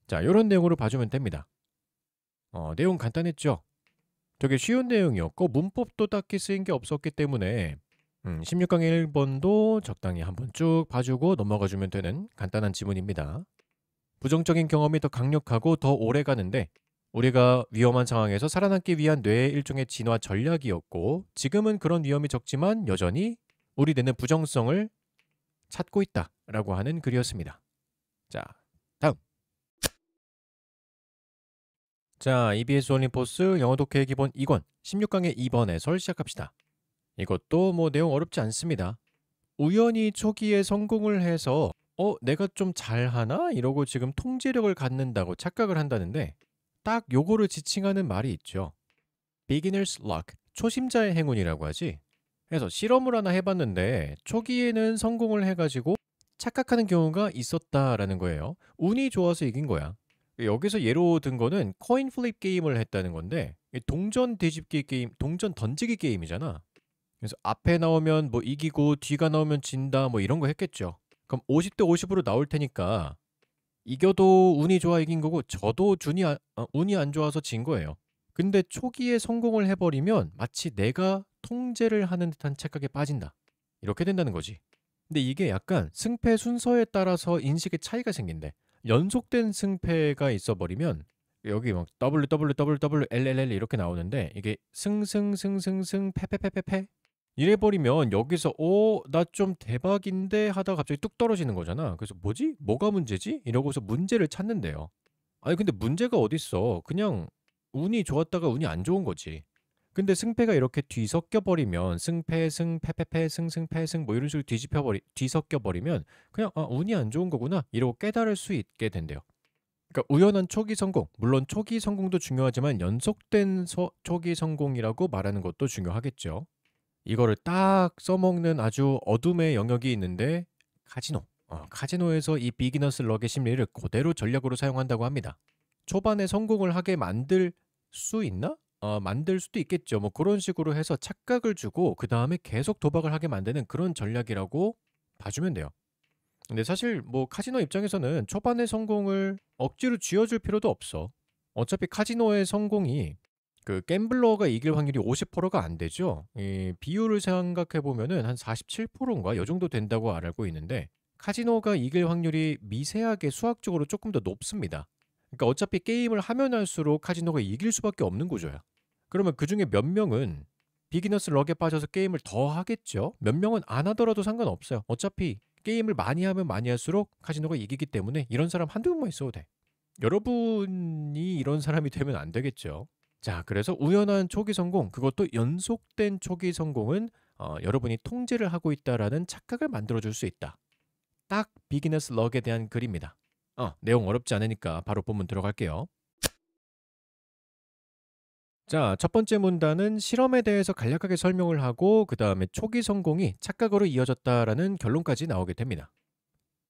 자, 이런 내용으로 봐주면 됩니다. 내용 간단했죠? 되게 쉬운 내용이었고 문법도 딱히 쓰인 게 없었기 때문에 16강의 1번도 적당히 한번 쭉 봐주고 넘어가주면 되는 간단한 지문입니다. 부정적인 경험이 더 강력하고 더 오래 가는데 우리가 위험한 상황에서 살아남기 위한 뇌의 일종의 진화 전략이었고 지금은 그런 위험이 적지만 여전히 우리 뇌는 부정성을 찾고 있다라고 하는 글이었습니다. 자, 다음. 자, EBS 올림포스 영어 독해 기본 2권 16강의 2번 해설 시작합시다. 이것도 뭐 내용 어렵지 않습니다. 우연히 초기에 성공을 해서 내가 좀 잘하나? 이러고 지금 통제력을 갖는다고 착각을 한다는데 딱 요거를 지칭하는 말이 있죠. beginner's luck, 초심자의 행운이라고 하지. 그래서 실험을 하나 해봤는데 초기에는 성공을 해가지고 착각하는 경우가 있었다라는 거예요. 운이 좋아서 이긴 거야. 여기서 예로 든 거는 코인 플립 게임을 했다는 건데 동전 뒤집기 게임, 동전 던지기 게임이잖아. 그래서 앞에 나오면 뭐 이기고 뒤가 나오면 진다 뭐 이런 거 했겠죠. 그럼 50대 50으로 나올 테니까 이겨도 운이 좋아 이긴 거고 저도 운이 안 좋아서 진 거예요. 근데 초기에 성공을 해버리면 마치 내가 통제를 하는 듯한 착각에 빠진다. 이렇게 된다는 거지. 근데 이게 약간 승패 순서에 따라서 인식의 차이가 생긴대. 연속된 승패가 있어버리면 여기 막 WWWWLLL 이렇게 나오는데 이게 승승승승승 패패패패패 이래버리면 여기서 나 좀 대박인데 하다가 갑자기 뚝 떨어지는 거잖아. 그래서 뭐지? 뭐가 문제지? 이러고서 문제를 찾는데요. 아니 근데 문제가 어딨어. 그냥 운이 좋았다가 운이 안 좋은 거지. 근데 승패가 이렇게 뒤섞여 버리면 승패 승 패패패 승승패 승 뭐 이런 식으로 뒤섞여 버리면 그냥 운이 안 좋은 거구나 이러고 깨달을 수 있게 된대요. 그러니까 우연한 초기 성공, 물론 초기 성공도 중요하지만 연속된 초기 성공이라고 말하는 것도 중요하겠죠. 이거를 딱 써먹는 아주 어둠의 영역이 있는데 카지노. 카지노에서 이 비기너스 럭의 심리를 그대로 전략으로 사용한다고 합니다. 초반에 성공을 하게 만들 수 있나? 만들 수도 있겠죠. 뭐 그런 식으로 해서 착각을 주고 그 다음에 계속 도박을 하게 만드는 그런 전략이라고 봐주면 돼요. 근데 사실 뭐 카지노 입장에서는 초반의 성공을 억지로 쥐어줄 필요도 없어. 어차피 카지노의 성공이 그 갬블러가 이길 확률이 50%가 안 되죠. 이 비율을 생각해 보면은 한 47%인가 요 정도 된다고 알고 있는데 카지노가 이길 확률이 미세하게 수학적으로 조금 더 높습니다. 그러니까 어차피 게임을 하면 할수록 카지노가 이길 수밖에 없는 구조야. 그러면 그중에 몇 명은 비기너스 럭에 빠져서 게임을 더 하겠죠. 몇 명은 안 하더라도 상관없어요. 어차피 게임을 많이 하면 많이 할수록 카지노가 이기기 때문에 이런 사람 한두 명만 있어도 돼. 여러분이 이런 사람이 되면 안 되겠죠. 자, 그래서 우연한 초기 성공, 그것도 연속된 초기 성공은 여러분이 통제를 하고 있다라는 착각을 만들어줄 수 있다. 딱 비기너스 럭에 대한 글입니다. 내용 어렵지 않으니까 바로 본문 들어갈게요. 자, 첫 번째 문단은 실험에 대해서 간략하게 설명을 하고 그 다음에 초기 성공이 착각으로 이어졌다라는 결론까지 나오게 됩니다.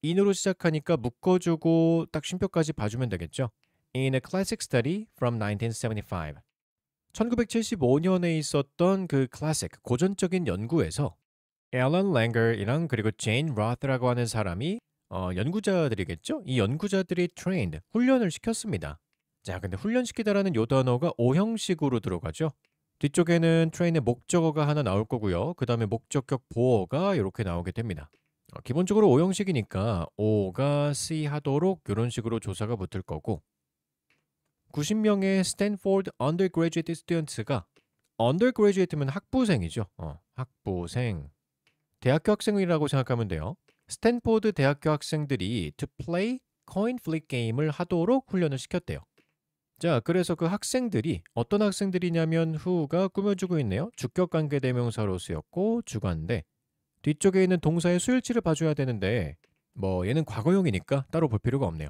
in으로 시작하니까 묶어주고 딱 쉼표까지 봐주면 되겠죠. In a classic study from 1975. 1975년에 있었던 그 클래식, 고전적인 연구에서 앨런 랭거이랑 그리고 제인 로스라고 하는 사람이 연구자들이겠죠? 이 연구자들이 trained, 훈련을 시켰습니다. 자, 근데 훈련시키다라는 요 단어가 오형식으로 들어가죠. 뒤쪽에는 train의 목적어가 하나 나올 거고요. 그 다음에 목적격 보어가 이렇게 나오게 됩니다. 기본적으로 오형식이니까 O가 C 하도록 이런 식으로 조사가 붙을 거고 90명의 스탠포드 undergraduate students가 undergraduate면 학부생이죠. 학부생. 대학교 학생이라고 생각하면 돼요. 스탠포드 대학교 학생들이 to play coin flip 게임을 하도록 훈련을 시켰대요. 자, 그래서 그 학생들이 어떤 학생들이냐면 who가 꾸며주고 있네요. 주격관계 대명사로 쓰였고 주관인데 뒤쪽에 있는 동사의 수일치를 봐줘야 되는데 얘는 과거형이니까 따로 볼 필요가 없네요.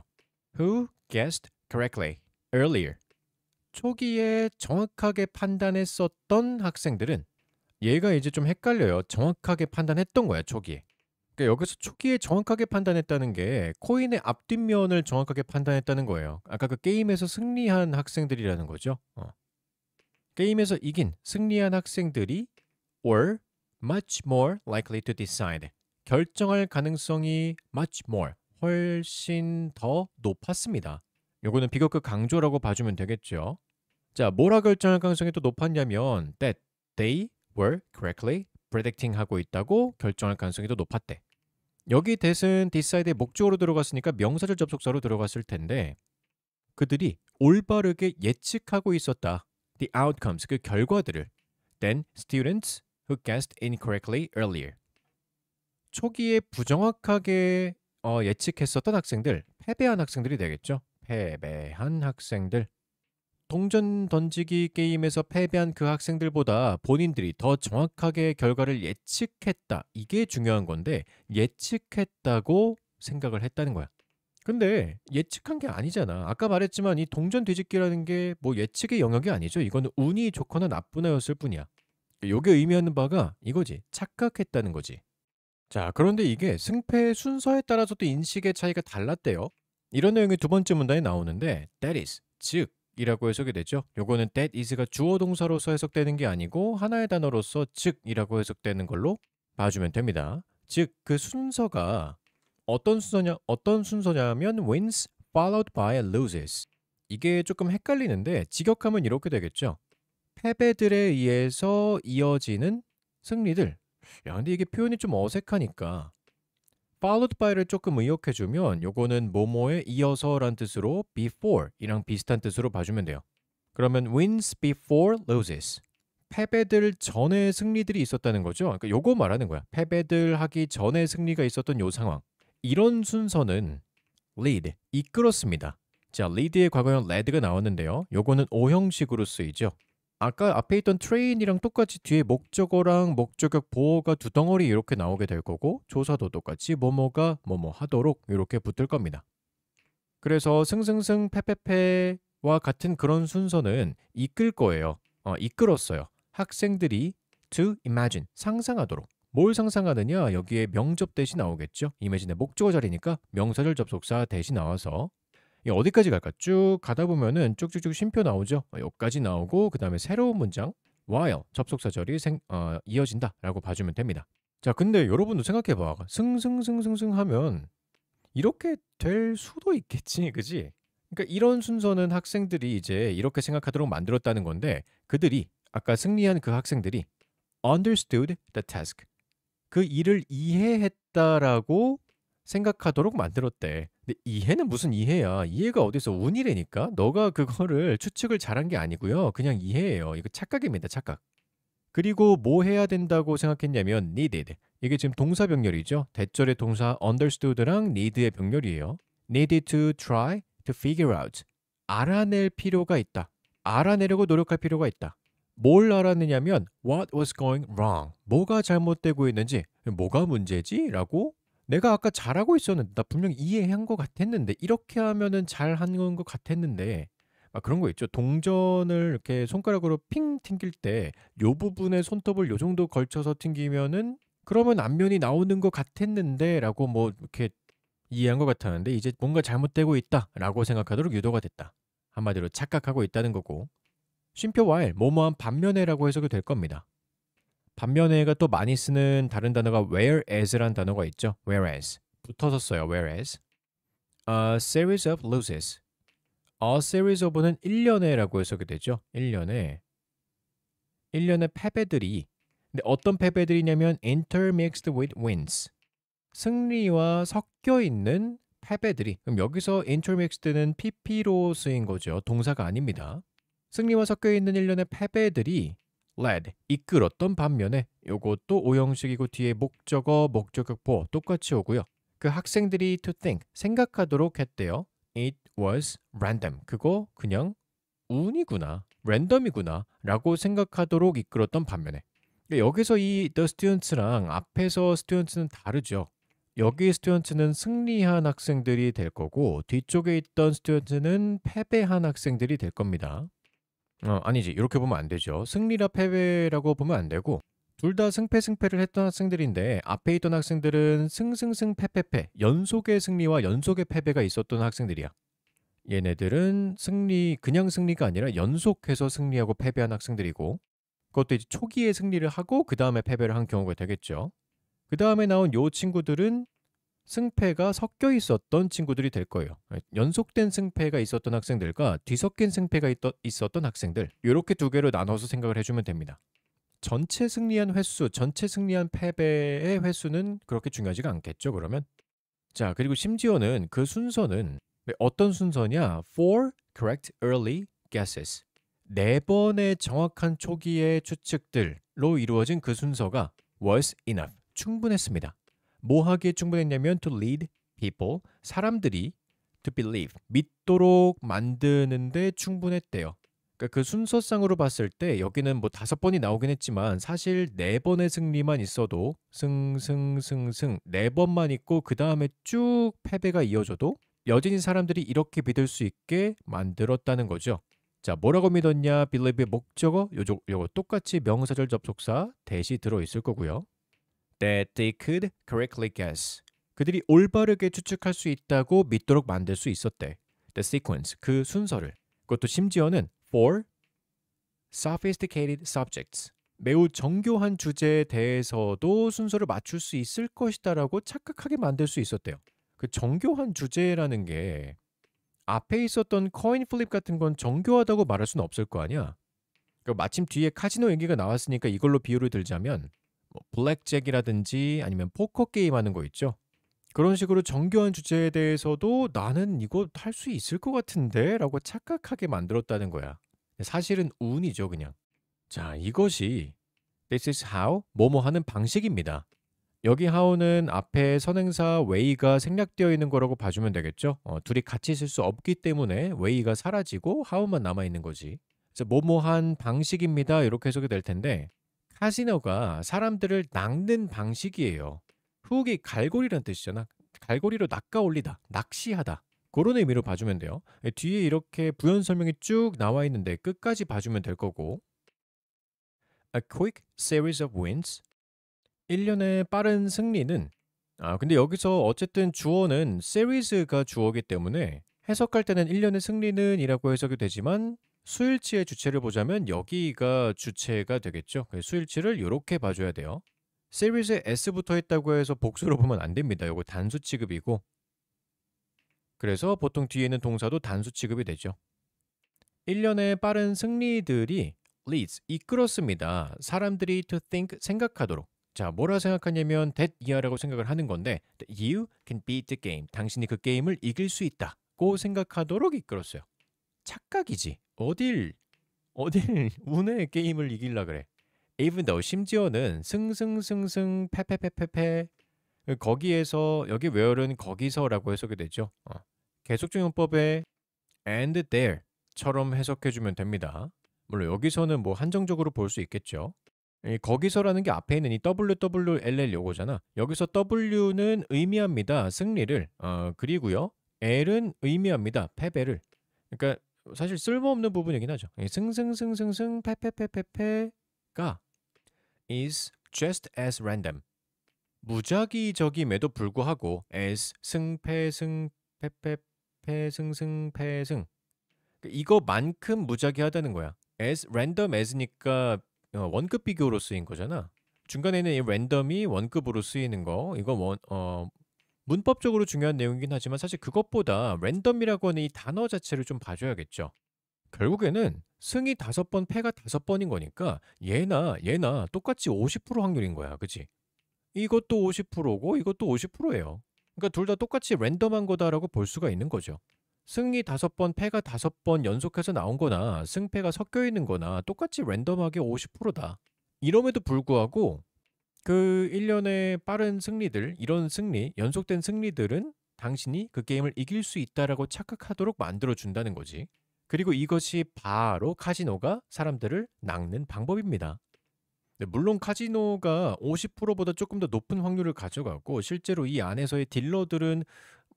Who guessed correctly earlier. 초기에 정확하게 판단했었던 학생들은 얘가 이제 좀 헷갈려요. 정확하게 판단했던 거야, 초기에. 그러니까 여기서 초기에 정확하게 판단했다는 게 코인의 앞뒷면을 정확하게 판단했다는 거예요. 아까 그 게임에서 승리한 학생들이라는 거죠. 게임에서 이긴, 승리한 학생들이 were much more likely to decide. 결정할 가능성이 much more, 훨씬 더 높았습니다. 요거는 비교급 강조라고 봐주면 되겠죠. 자, 뭐라 결정할 가능성이 또 높았냐면 that they were correctly predicting 하고 있다고 결정할 가능성이 더 높았대. 여기 that은 decide의 목적으로 들어갔으니까 명사절 접속사로 들어갔을 텐데 그들이 올바르게 예측하고 있었다. The outcomes, 그 결과들을. Then students who guessed incorrectly earlier. 초기에 부정확하게 예측했었던 학생들, 패배한 학생들이 되겠죠. 패배한 학생들. 동전 던지기 게임에서 패배한 그 학생들보다 본인들이 더 정확하게 결과를 예측했다. 이게 중요한 건데 예측했다고 생각을 했다는 거야. 근데 예측한 게 아니잖아. 아까 말했지만 이 동전 뒤집기라는 게 뭐 예측의 영역이 아니죠. 이거는 운이 좋거나 나쁘나였을 뿐이야. 요게 의미하는 바가 이거지. 착각했다는 거지. 자, 그런데 이게 승패의 순서에 따라서도 인식의 차이가 달랐대요. 이런 내용이 두 번째 문단에 나오는데 that is, 즉 이라고 해석이 되죠. 요거는 that is가 주어 동사로서 해석되는 게 아니고 하나의 단어로서 즉이라고 해석되는 걸로 봐주면 됩니다. 즉 그 순서가 어떤 순서냐면 wins followed by loses. 이게 조금 헷갈리는데 직역하면 이렇게 되겠죠. 패배들에 의해서 이어지는 승리들. 야, 근데 이게 표현이 좀 어색하니까 followed by를 조금 의역해주면 요거는 뭐뭐에 이어서란 뜻으로 before 이랑 비슷한 뜻으로 봐주면 돼요. 그러면 wins before loses. 패배들 전에 승리들이 있었다는 거죠. 그러니까 요거 말하는 거야. 패배들 하기 전에 승리가 있었던 요 상황. 이런 순서는 lead, 이끌었습니다. 자, lead의 과거형 led가 나왔는데요. 요거는 오형식으로 쓰이죠. 아까 앞에 있던 train이랑 똑같이 뒤에 목적어랑 목적격 보어가 두 덩어리 이렇게 나오게 될 거고 조사도 똑같이 뭐뭐가 뭐뭐 하도록 이렇게 붙을 겁니다. 그래서 승승승 패패패와 같은 그런 순서는 이끌 거예요. 이끌었어요. 학생들이 to imagine, 상상하도록. 뭘 상상하느냐? 여기에 명접 대시 나오겠죠. imagine의 목적어 자리니까 명사절 접속사 대시 나와서 어디까지 갈까? 쭉 가다 보면은 쭉쭉쭉 쉼표 나오죠. 여기까지 나오고 그 다음에 새로운 문장 while 접속사절이 이어진다라고 봐주면 됩니다. 자, 근데 여러분도 생각해봐. 승승승승승 하면 이렇게 될 수도 있겠지, 그지? 그러니까 이런 순서는 학생들이 이제 이렇게 생각하도록 만들었다는 건데 그들이 아까 승리한 그 학생들이 understood the task. 그 일을 이해했다라고 생각하도록 만들었대. 근데 이해는 무슨 이해야? 이해가 어디서 운이래니까? 너가 그거를 추측을 잘한 게 아니고요. 그냥 이해예요. 이거 착각입니다. 착각. 그리고 뭐 해야 된다고 생각했냐면 needed, 이게 지금 동사 병렬이죠. 대절의 동사 understood랑 need의 병렬이에요. needed to try to figure out. 알아낼 필요가 있다. 알아내려고 노력할 필요가 있다. 뭘 알아내냐면 what was going wrong. 뭐가 잘못되고 있는지, 뭐가 문제지? 라고 내가 아까 잘하고 있었는데 나 분명 이해한 것 같았는데 이렇게 하면은 잘한 것 같았는데 그런 거 있죠. 동전을 이렇게 손가락으로 핑 튕길 때 요 부분에 손톱을 요 정도 걸쳐서 튕기면은 그러면 앞면이 나오는 것 같았는데 라고 뭐 이렇게 이해한 것 같았는데 이제 뭔가 잘못되고 있다 라고 생각하도록 유도가 됐다. 한마디로 착각하고 있다는 거고 쉼표 while 뭐뭐한 반면에라고 해석이 될 겁니다. 반면에가 또 많이 쓰는 다른 단어가 whereas란 단어가 있죠. whereas 붙어서 써요. whereas a series of losses. a series of는 1년에라고 해석이 되죠. 1년에 패배들이 근데 어떤 패배들이냐면 intermixed with wins. 승리와 섞여 있는 패배들이 그럼 여기서 intermixed는 pp로 쓰인 거죠. 동사가 아닙니다. 승리와 섞여 있는 일련의 패배들이 led, 이끌었던 반면에 요것도 오형식이고 뒤에 목적어, 목적격보 똑같이 오고요. 그 학생들이 to think, 생각하도록 했대요. It was random. 그거 그냥 운이구나, 랜덤이구나 라고 생각하도록 이끌었던 반면에 여기서 이 the students랑 앞에서 students는 다르죠. 여기 students는 승리한 학생들이 될 거고 뒤쪽에 있던 students는 패배한 학생들이 될 겁니다. 아니지. 이렇게 보면 안 되죠. 승리라 패배라고 보면 안 되고 둘 다 승패를 했던 학생들인데 앞에 있던 학생들은 승승승 패패패 연속의 승리와 연속의 패배가 있었던 학생들이야. 얘네들은 그냥 승리가 아니라 연속해서 승리하고 패배한 학생들이고 그것도 이제 초기에 승리를 하고 그 다음에 패배를 한 경우가 되겠죠. 그 다음에 나온 요 친구들은 승패가 섞여 있었던 친구들이 될 거예요. 연속된 승패가 있었던 학생들과 뒤섞인 승패가 있었던 학생들 이렇게 두 개로 나눠서 생각을 해주면 됩니다. 전체 승리한 횟수, 전체 승리한 패배의 횟수는 그렇게 중요하지가 않겠죠. 그러면 자 그리고 심지어는 그 순서는 어떤 순서냐? Four correct early guesses. 4번의 정확한 초기의 추측들로 이루어진 그 순서가 was enough. 충분했습니다. 뭐 하기에 충분했냐면 to lead people, 사람들이 to believe, 믿도록 만드는데 충분했대요. 그러니까 그 순서상으로 봤을 때 여기는 뭐 5번이 나오긴 했지만 사실 4번의 승리만 있어도 승승승승 4번만 있고 그 다음에 쭉 패배가 이어져도 여전히 사람들이 이렇게 믿을 수 있게 만들었다는 거죠. 자, 뭐라고 믿었냐? believe의 목적어 요거 똑같이 명사절 접속사 대시 들어있을 거고요. That they could correctly guess. 그들이 올바르게 추측할 수 있다고 믿도록 만들 수 있었대. The sequence, 그 순서를. 그것도 심지어는 for sophisticated subjects. 매우 정교한 주제에 대해서도 순서를 맞출 수 있을 것이다라고 착각하게 만들 수 있었대요. 그 정교한 주제라는 게 앞에 있었던 코인 플립 같은 건 정교하다고 말할 수는 없을 거 아니야. 그러니까 마침 뒤에 카지노 얘기가 나왔으니까 이걸로 비유를 들자면 뭐 블랙잭이라든지 아니면 포커 게임 하는 거 있죠. 그런 식으로 정교한 주제에 대해서도 나는 이거 할 수 있을 것 같은데 라고 착각하게 만들었다는 거야. 사실은 운이죠 그냥. 자 이것이 This is how 뭐뭐 하는 방식입니다. 여기 how는 앞에 선행사 way가 생략되어 있는 거라고 봐주면 되겠죠. 둘이 같이 쓸 수 없기 때문에 way가 사라지고 how만 남아있는 거지. 그래서 뭐뭐한 방식입니다. 이렇게 해석이 될 텐데 카지노가 사람들을 낚는 방식이에요. 훅이 갈고리란 뜻이잖아. 갈고리로 낚아올리다, 낚시하다. 그런 의미로 봐주면 돼요. 뒤에 이렇게 부연 설명이 쭉 나와 있는데 끝까지 봐주면 될 거고 A quick series of wins 1년의 빠른 승리는 근데 여기서 어쨌든 주어는 series가 주어기 때문에 해석할 때는 1년의 승리는 이라고 해석이 되지만 수일치의 주체를 보자면 여기가 주체가 되겠죠. 수일치를 이렇게 봐줘야 돼요. series에 s 붙어 있다고 해서 복수로 보면 안 됩니다. 이거 단수 취급이고 그래서 보통 뒤에 있는 동사도 단수 취급이 되죠. 1년의 빠른 승리들이 leads, 이끌었습니다. 사람들이 to think, 생각하도록. 자, 뭐라 생각하냐면 that 이하라고 생각을 하는 건데 you can beat the game. 당신이 그 게임을 이길 수 있다고 생각하도록 이끌었어요. 착각이지. 어딜 운의 게임을 이길라 그래. even though 심지어는 승승승승 패패패패패 거기에서 여기 where는 거기서라고 해석이 되죠. 계속적 용법에 and there처럼 해석해 주면 됩니다. 물론 여기서는 뭐 한정적으로 볼 수 있겠죠. 이 거기서라는 게 앞에 있는 이 WWLL 요거잖아. 여기서 W는 의미합니다. 승리를. 그리고요. L은 의미합니다. 패배를. 그러니까 사실 쓸모없는 부분이긴 하죠. 이 승승승승승 패패패패패가 is just as random. 무작위적임에도 불구하고 as 승패승 패패패승승 패승 이거만큼 무작위하다는 거야. as random as니까 원급 비교로 쓰인 거잖아. 중간에는 이 랜덤이 원급으로 쓰이는 거 이거 문법적으로 중요한 내용이긴 하지만 사실 그것보다 랜덤이라고 하는 이 단어 자체를 좀 봐줘야겠죠. 결국에는 승이 5번, 패가 5번인 거니까 얘나 똑같이 50% 확률인 거야. 그치? 이것도 50%고 이것도 50%예요. 그러니까 둘 다 똑같이 랜덤한 거다라고 볼 수가 있는 거죠. 승이 5번, 패가 5번 연속해서 나온 거나 승패가 섞여 있는 거나 똑같이 랜덤하게 50%다. 이럼에도 불구하고 그 일련의 빠른 승리들, 이런 승리, 연속된 승리들은 당신이 그 게임을 이길 수 있다라고 착각하도록 만들어준다는 거지. 그리고 이것이 바로 카지노가 사람들을 낚는 방법입니다. 물론 카지노가 50%보다 조금 더 높은 확률을 가져가고 실제로 이 안에서의 딜러들은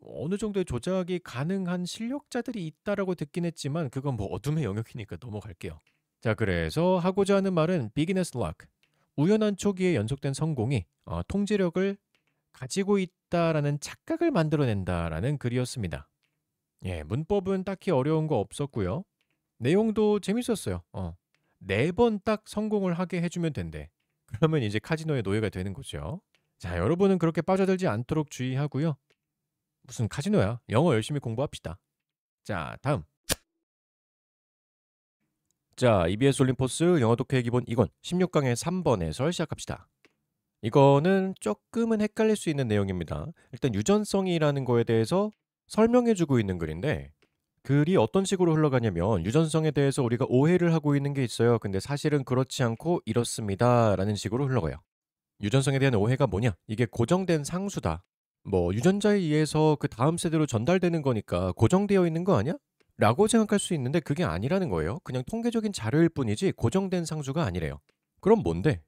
어느 정도의 조작이 가능한 실력자들이 있다라고 듣긴 했지만 그건 뭐 어둠의 영역이니까 넘어갈게요. 자, 그래서 하고자 하는 말은 beginner's luck, 우연한 초기에 연속된 성공이 통제력을 가지고 있다라는 착각을 만들어낸다라는 글이었습니다. 예, 문법은 딱히 어려운 거 없었고요. 내용도 재밌었어요. 4번 딱 성공을 하게 해주면 된대. 그러면 이제 카지노의 노예가 되는 거죠. 자, 여러분은 그렇게 빠져들지 않도록 주의하고요. 무슨 카지노야? 영어 열심히 공부합시다. 자, 다음. 자, EBS 올림포스 영어 독해의 기본 2권 16강의 3번 해설 시작합시다. 이거는 조금은 헷갈릴 수 있는 내용입니다. 일단 유전성이라는 거에 대해서 설명해주고 있는 글인데 글이 어떤 식으로 흘러가냐면 유전성에 대해서 우리가 오해를 하고 있는 게 있어요. 근데 사실은 그렇지 않고 이렇습니다. 라는 식으로 흘러가요. 유전성에 대한 오해가 뭐냐? 이게 고정된 상수다. 뭐 유전자에 의해서 그 다음 세대로 전달되는 거니까 고정되어 있는 거 아니야? 라고 생각할 수 있는데 그게 아니라는 거예요. 그냥 통계적인 자료일 뿐이지 고정된 상수가 아니래요. 그럼 뭔데?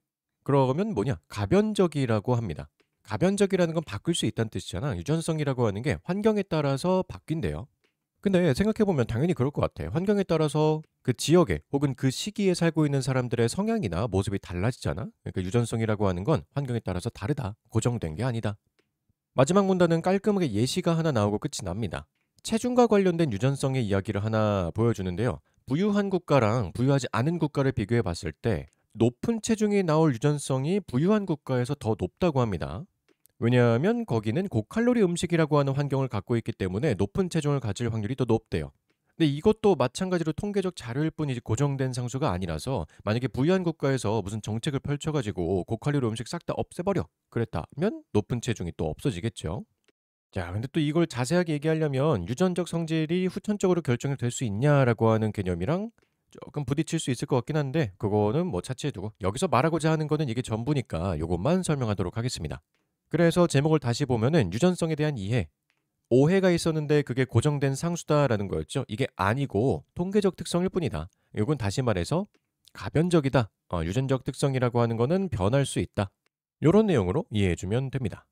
그러면 뭐냐? 가변적이라고 합니다. 가변적이라는 건 바뀔 수 있다는 뜻이잖아. 유전성이라고 하는 게 환경에 따라서 바뀐대요. 근데 생각해보면 당연히 그럴 것 같아. 환경에 따라서 그 지역에 혹은 그 시기에 살고 있는 사람들의 성향이나 모습이 달라지잖아. 그러니까 유전성이라고 하는 건 환경에 따라서 다르다. 고정된 게 아니다. 마지막 문단은 깔끔하게 예시가 하나 나오고 끝이 납니다. 체중과 관련된 유전성의 이야기를 하나 보여주는데요. 부유한 국가랑 부유하지 않은 국가를 비교해 봤을 때 높은 체중이 나올 유전성이 부유한 국가에서 더 높다고 합니다. 왜냐하면 거기는 고칼로리 음식이라고 하는 환경을 갖고 있기 때문에 높은 체중을 가질 확률이 더 높대요. 근데 이것도 마찬가지로 통계적 자료일 뿐이지 고정된 상수가 아니라서 만약에 부유한 국가에서 무슨 정책을 펼쳐가지고 고칼로리 음식 싹 다 없애버려 그랬다면 높은 체중이 또 없어지겠죠. 자, 근데 또 이걸 자세하게 얘기하려면 유전적 성질이 후천적으로 결정이 될 수 있냐라고 하는 개념이랑 조금 부딪힐 수 있을 것 같긴 한데 그거는 뭐 차치해 두고 여기서 말하고자 하는 거는 이게 전부니까 요것만 설명하도록 하겠습니다. 그래서 제목을 다시 보면은 유전성에 대한 이해, 오해가 있었는데 그게 고정된 상수다라는 거였죠. 이게 아니고 통계적 특성일 뿐이다. 이건 다시 말해서 가변적이다. 유전적 특성이라고 하는 거는 변할 수 있다. 이런 내용으로 이해해주면 됩니다.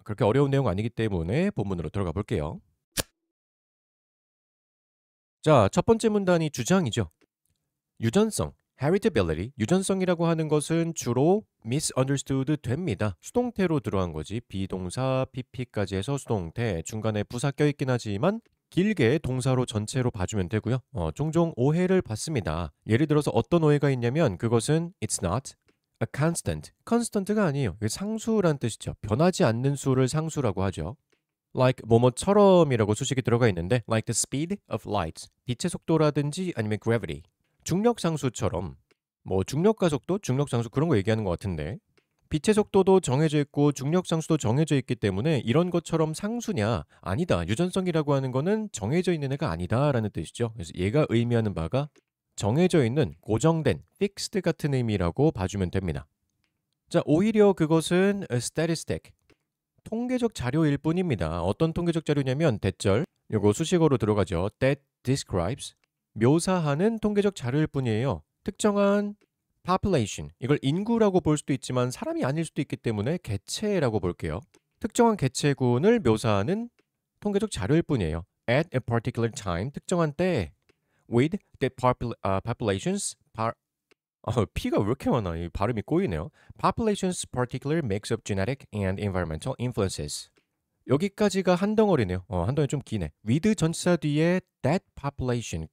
그렇게 어려운 내용 아니기 때문에 본문으로 들어가 볼게요. 자, 첫 번째 문단이 주장이죠. 유전성, heritability, 유전성이라고 하는 것은 주로 misunderstood 됩니다. 수동태로 들어간 거지. 비동사, pp까지 해서 수동태, 중간에 부사 껴있긴 하지만 길게 동사로 전체로 봐주면 되고요. 종종 오해를 받습니다. 예를 들어서 어떤 오해가 있냐면 그것은 it's not a constant. constant가 아니에요. 이게 상수란 뜻이죠. 변하지 않는 수를 상수라고 하죠. like 뭐뭐처럼이라고 수식이 들어가 있는데 like the speed of light. 빛의 속도라든지 아니면 gravity. 중력 상수처럼 뭐 중력 가속도, 중력 상수 그런 거 얘기하는 것 같은데 빛의 속도도 정해져 있고 중력 상수도 정해져 있기 때문에 이런 것처럼 상수냐? 아니다. 유전성이라고 하는 거는 정해져 있는 애가 아니다라는 뜻이죠. 그래서 얘가 의미하는 바가 정해져 있는, 고정된, fixed 같은 의미라고 봐주면 됩니다. 자, 오히려 그것은 a statistic, 통계적 자료일 뿐입니다. 어떤 통계적 자료냐면 대절, 요거 수식어로 들어가죠. that describes, 묘사하는 통계적 자료일 뿐이에요. 특정한 population, 이걸 인구라고 볼 수도 있지만 사람이 아닐 수도 있기 때문에 개체라고 볼게요. 특정한 개체군을 묘사하는 통계적 자료일 뿐이에요. At a particular time, 특정한 때에 with the populations, P가 왜 이렇게 많아? 이 발음이 꼬이네요. Populations particular mix of genetic and environmental influences. 여기까지가 한 덩어리네요. 한 덩어리 좀 기네. with 전치사 뒤에 that population,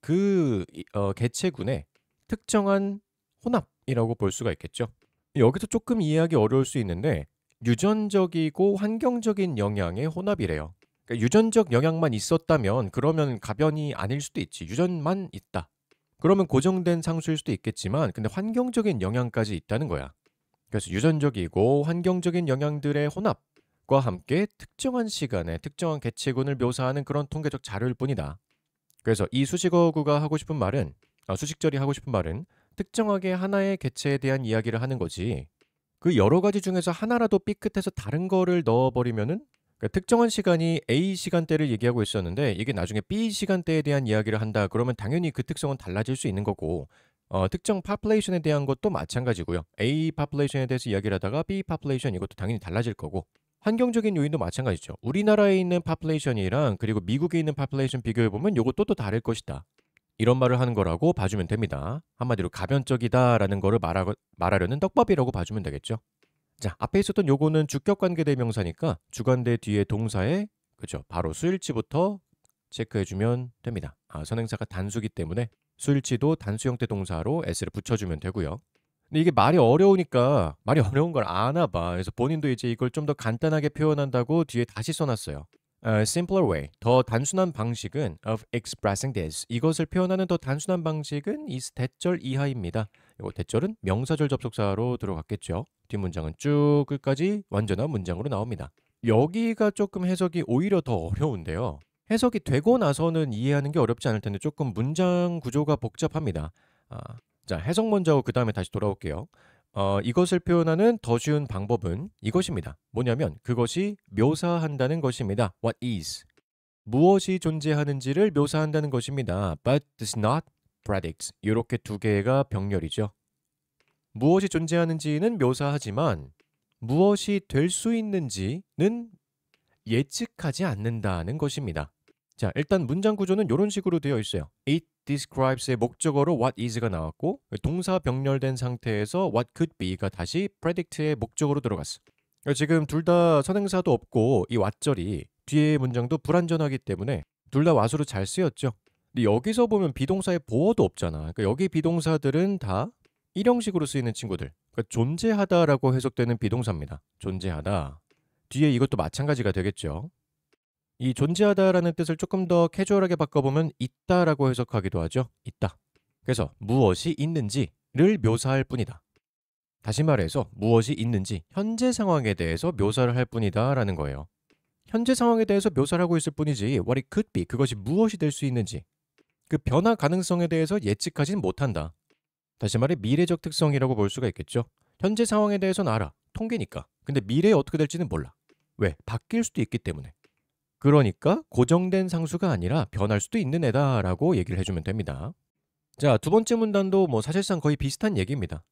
개체군의 특정한 혼합이라고 볼 수가 있겠죠. 여기서 조금 이해하기 어려울 수 있는데 유전적이고 환경적인 영향의 혼합이래요. 그러니까 유전적 영향만 있었다면 그러면 가변이 아닐 수도 있지. 유전만 있다. 그러면 고정된 상수일 수도 있겠지만 근데 환경적인 영향까지 있다는 거야. 그래서 유전적이고 환경적인 영향들의 혼합과 함께 특정한 시간에 특정한 개체군을 묘사하는 그런 통계적 자료일 뿐이다. 그래서 이 수식어구가 하고 싶은 말은 수식절이 하고 싶은 말은 특정하게 하나의 개체에 대한 이야기를 하는 거지. 그 여러 가지 중에서 하나라도 삐끗해서 다른 거를 넣어버리면은 그러니까 특정한 시간이 A 시간대를 얘기하고 있었는데 이게 나중에 B 시간대에 대한 이야기를 한다. 그러면 당연히 그 특성은 달라질 수 있는 거고 특정 population에 대한 것도 마찬가지고요. A population에 대해서 이야기를 하다가 B population 이것도 당연히 달라질 거고 환경적인 요인도 마찬가지죠. 우리나라에 있는 population이랑 그리고 미국에 있는 population 비교해보면 이것도 또 다를 것이다. 이런 말을 하는 거라고 봐주면 됩니다. 한마디로 가변적이다라는 거를 말하려는 떡밥이라고 봐주면 되겠죠. 자, 앞에 있었던 요거는 주격관계 대명사니까 주관대 뒤에 동사에 그죠, 바로 수일치부터 체크해주면 됩니다. 선행사가 단수기 때문에 수일치도 단수 형태 동사로 s를 붙여주면 되고요. 근데 이게 말이 어려우니까 말이 어려운 걸 아나 봐. 그래서 본인도 이제 이걸 좀 더 간단하게 표현한다고 뒤에 다시 써놨어요. simpler way, 더 단순한 방식은 of expressing this, 이것을 표현하는 더 단순한 방식은 is 대절 이하입니다. 이거 대절은 명사절 접속사로 들어갔겠죠. 뒷문장은 쭉 끝까지 완전한 문장으로 나옵니다. 여기가 조금 해석이 오히려 더 어려운데요. 해석이 되고 나서는 이해하는 게 어렵지 않을 텐데 조금 문장 구조가 복잡합니다. 자, 해석 먼저 하고 그 다음에 다시 돌아올게요. 이것을 표현하는 더 쉬운 방법은 이것입니다. 뭐냐면 그것이 묘사한다는 것입니다. What is. 무엇이 존재하는지를 묘사한다는 것입니다. But does not predict. 이렇게 두 개가 병렬이죠. 무엇이 존재하는지는 묘사하지만 무엇이 될 수 있는지는 예측하지 않는다는 것입니다. 자, 일단 문장 구조는 이런 식으로 되어 있어요. It describes의 목적어로 what is가 나왔고 동사 병렬된 상태에서 what could be가 다시 predict의 목적어로 들어갔어. 지금 둘 다 선행사도 없고 이 what절이 뒤에 문장도 불완전하기 때문에 둘 다 what으로 잘 쓰였죠. 근데 여기서 보면 비동사의 보어도 없잖아. 그러니까 여기 비동사들은 다 일형식으로 쓰이는 친구들. 그러니까 존재하다라고 해석되는 비동사입니다. 존재하다. 뒤에 이것도 마찬가지가 되겠죠. 이 존재하다라는 뜻을 조금 더 캐주얼하게 바꿔보면 있다라고 해석하기도 하죠. 있다. 그래서 무엇이 있는지를 묘사할 뿐이다. 다시 말해서 무엇이 있는지 현재 상황에 대해서 묘사를 할 뿐이다 라는 거예요. 현재 상황에 대해서 묘사를 하고 있을 뿐이지 what it could be, 그것이 무엇이 될 수 있는지 그 변화 가능성에 대해서 예측하지는 못한다. 다시 말해 미래적 특성이라고 볼 수가 있겠죠. 현재 상황에 대해서는 알아. 통계니까. 근데 미래에 어떻게 될지는 몰라. 왜? 바뀔 수도 있기 때문에. 그러니까 고정된 상수가 아니라 변할 수도 있는 애다라고 얘기를 해주면 됩니다. 자, 두 번째 문단도 뭐 사실상 거의 비슷한 얘기입니다.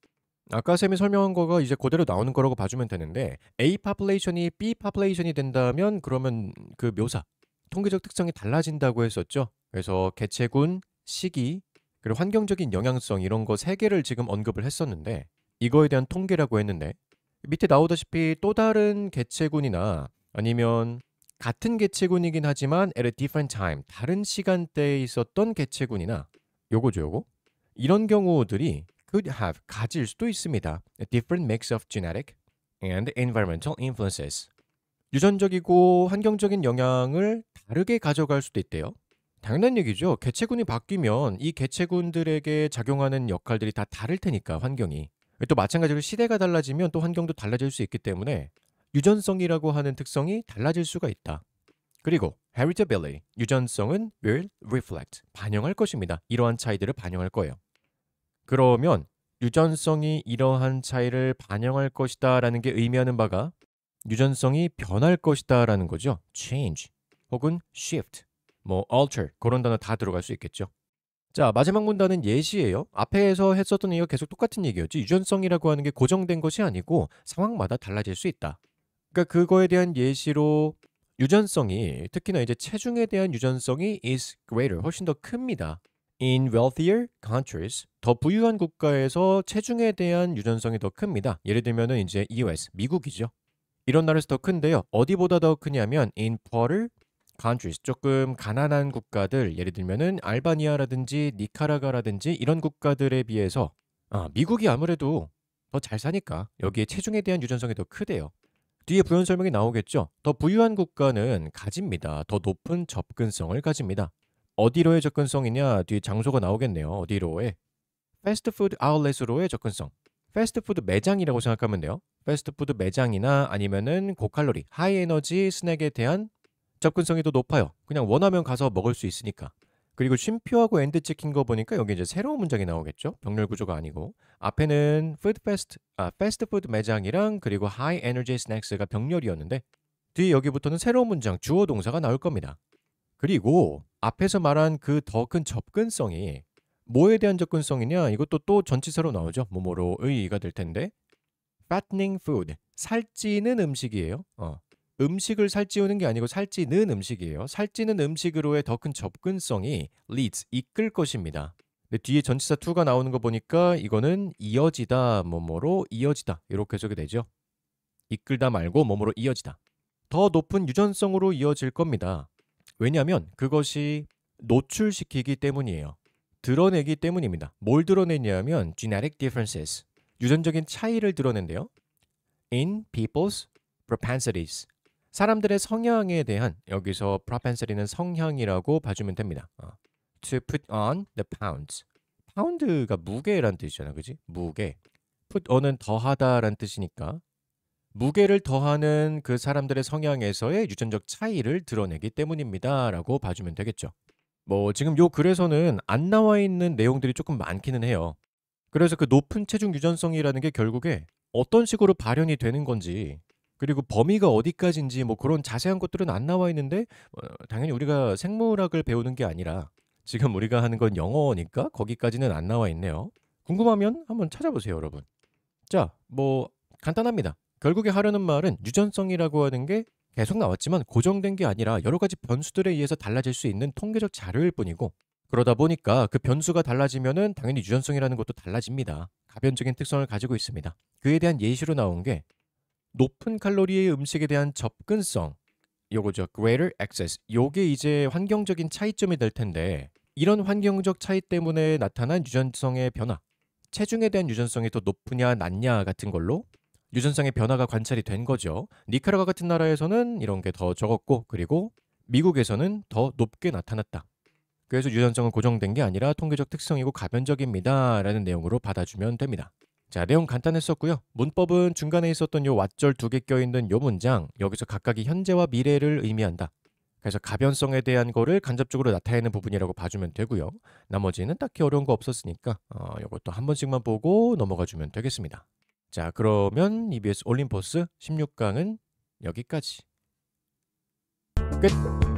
아까 쌤이 설명한 거가 이제 그대로 나오는 거라고 봐주면 되는데 A population이 B population이 된다면 그러면 그 묘사, 통계적 특성이 달라진다고 했었죠. 그래서 개체군, 시기, 그리고 환경적인 영향성 이런 거 세 개를 지금 언급을 했었는데 이거에 대한 통계라고 했는데 밑에 나오다시피 또 다른 개체군이나 아니면 같은 개체군이긴 하지만 at a different time, 다른 시간대에 있었던 개체군이나 요거죠, 요거. 이런 경우들이 could have, 가질 수도 있습니다. A different mix of genetic and environmental influences. 유전적이고 환경적인 영향을 다르게 가져갈 수도 있대요. 당연한 얘기죠. 개체군이 바뀌면 이 개체군들에게 작용하는 역할들이 다 다를 테니까 환경이. 또 마찬가지로 시대가 달라지면 또 환경도 달라질 수 있기 때문에 유전성이라고 하는 특성이 달라질 수가 있다. 그리고 heritability, 유전성은 will reflect, 반영할 것입니다. 이러한 차이들을 반영할 거예요. 그러면 유전성이 이러한 차이를 반영할 것이다 라는 게 의미하는 바가 유전성이 변할 것이다 라는 거죠. change 혹은 shift, 뭐 alter 그런 단어 다 들어갈 수 있겠죠. 자, 마지막 문단은 예시예요. 앞에서 했었던 얘기가 계속 똑같은 얘기였지. 유전성이라고 하는 게 고정된 것이 아니고 상황마다 달라질 수 있다. 그러니까 그거에 대한 예시로 유전성이 특히나 이제 체중에 대한 유전성이 is greater 훨씬 더 큽니다. In wealthier countries 더 부유한 국가에서 체중에 대한 유전성이 더 큽니다. 예를 들면은 이제 US 미국이죠. 이런 나라에서 더 큰데요. 어디보다 더 크냐면 in poorer countries 조금 가난한 국가들 예를 들면은 알바니아라든지 니카라과라든지 이런 국가들에 비해서 미국이 아무래도 더 잘 사니까 여기에 체중에 대한 유전성이 더 크대요. 뒤에 부연 설명이 나오겠죠. 더 부유한 국가는 가집니다. 더 높은 접근성을 가집니다. 어디로의 접근성이냐? 뒤에 장소가 나오겠네요. 어디로의? 패스트푸드 아울렛으로의 접근성. 패스트푸드 매장이라고 생각하면 돼요. 패스트푸드 매장이나 아니면은 고칼로리, 하이에너지 스낵에 대한 접근성이 더 높아요. 그냥 원하면 가서 먹을 수 있으니까. 그리고 쉼표하고 엔드 찍힌 거 보니까 여기 이제 새로운 문장이 나오겠죠. 병렬 구조가 아니고 앞에는 패스트푸드 매장이랑 그리고 하이 에너지 스낵스가 병렬이었는데 뒤에 여기부터는 새로운 문장 주어 동사가 나올 겁니다. 그리고 앞에서 말한 그 더 큰 접근성이 뭐에 대한 접근성이냐? 이것도 또 전치사로 나오죠. 뭐뭐로의가 될 텐데 fattening food 살찌는 음식이에요. 음식을 살찌우는 게 아니고 살찌는 음식이에요. 살찌는 음식으로의 더 큰 접근성이 leads 이끌 것입니다. 근데 뒤에 전치사 to가 나오는 거 보니까 이거는 이어지다 뭐뭐로 이어지다 이렇게 해석이 되죠. 이끌다 말고 뭐뭐로 이어지다. 더 높은 유전성으로 이어질 겁니다. 왜냐하면 그것이 노출시키기 때문이에요. 드러내기 때문입니다. 뭘 드러내냐면 genetic differences 유전적인 차이를 드러낸대요. in people's propensities 사람들의 성향에 대한 여기서 propensity는 성향이라고 봐주면 됩니다. To put on the pounds. 파운드가 무게란 뜻이잖아, 그지? 무게. put on은 더하다란 뜻이니까 무게를 더하는 그 사람들의 성향에서의 유전적 차이를 드러내기 때문입니다라고 봐주면 되겠죠. 뭐 지금 요 글에서는 안 나와 있는 내용들이 조금 많기는 해요. 그래서 그 높은 체중 유전성이라는 게 결국에 어떤 식으로 발현이 되는 건지 그리고 범위가 어디까지인지 뭐 그런 자세한 것들은 안 나와 있는데 당연히 우리가 생물학을 배우는 게 아니라 지금 우리가 하는 건 영어니까 거기까지는 안 나와 있네요. 궁금하면 한번 찾아보세요, 여러분. 자, 뭐 간단합니다. 결국에 하려는 말은 유전성이라고 하는 게 계속 나왔지만 고정된 게 아니라 여러 가지 변수들에 의해서 달라질 수 있는 통계적 자료일 뿐이고 그러다 보니까 그 변수가 달라지면은 당연히 유전성이라는 것도 달라집니다. 가변적인 특성을 가지고 있습니다. 그에 대한 예시로 나온 게 높은 칼로리의 음식에 대한 접근성 요거죠. greater access. 요게 이제 환경적인 차이점이 될 텐데 이런 환경적 차이 때문에 나타난 유전성의 변화 체중에 대한 유전성이 더 높으냐 낮냐 같은 걸로 유전성의 변화가 관찰이 된 거죠. 니카라과 같은 나라에서는 이런 게 더 적었고 그리고 미국에서는 더 높게 나타났다. 그래서 유전성은 고정된 게 아니라 통계적 특성이고 가변적입니다. 라는 내용으로 받아주면 됩니다. 자, 내용 간단했었고요. 문법은 중간에 있었던 요 왓절 2개 껴있는 요 문장 여기서 각각이 현재와 미래를 의미한다. 그래서 가변성에 대한 거를 간접적으로 나타내는 부분이라고 봐주면 되고요. 나머지는 딱히 어려운 거 없었으니까 이것도 한 번씩만 보고 넘어가 주면 되겠습니다. 자, 그러면 EBS 올림포스 16강은 여기까지. 끝!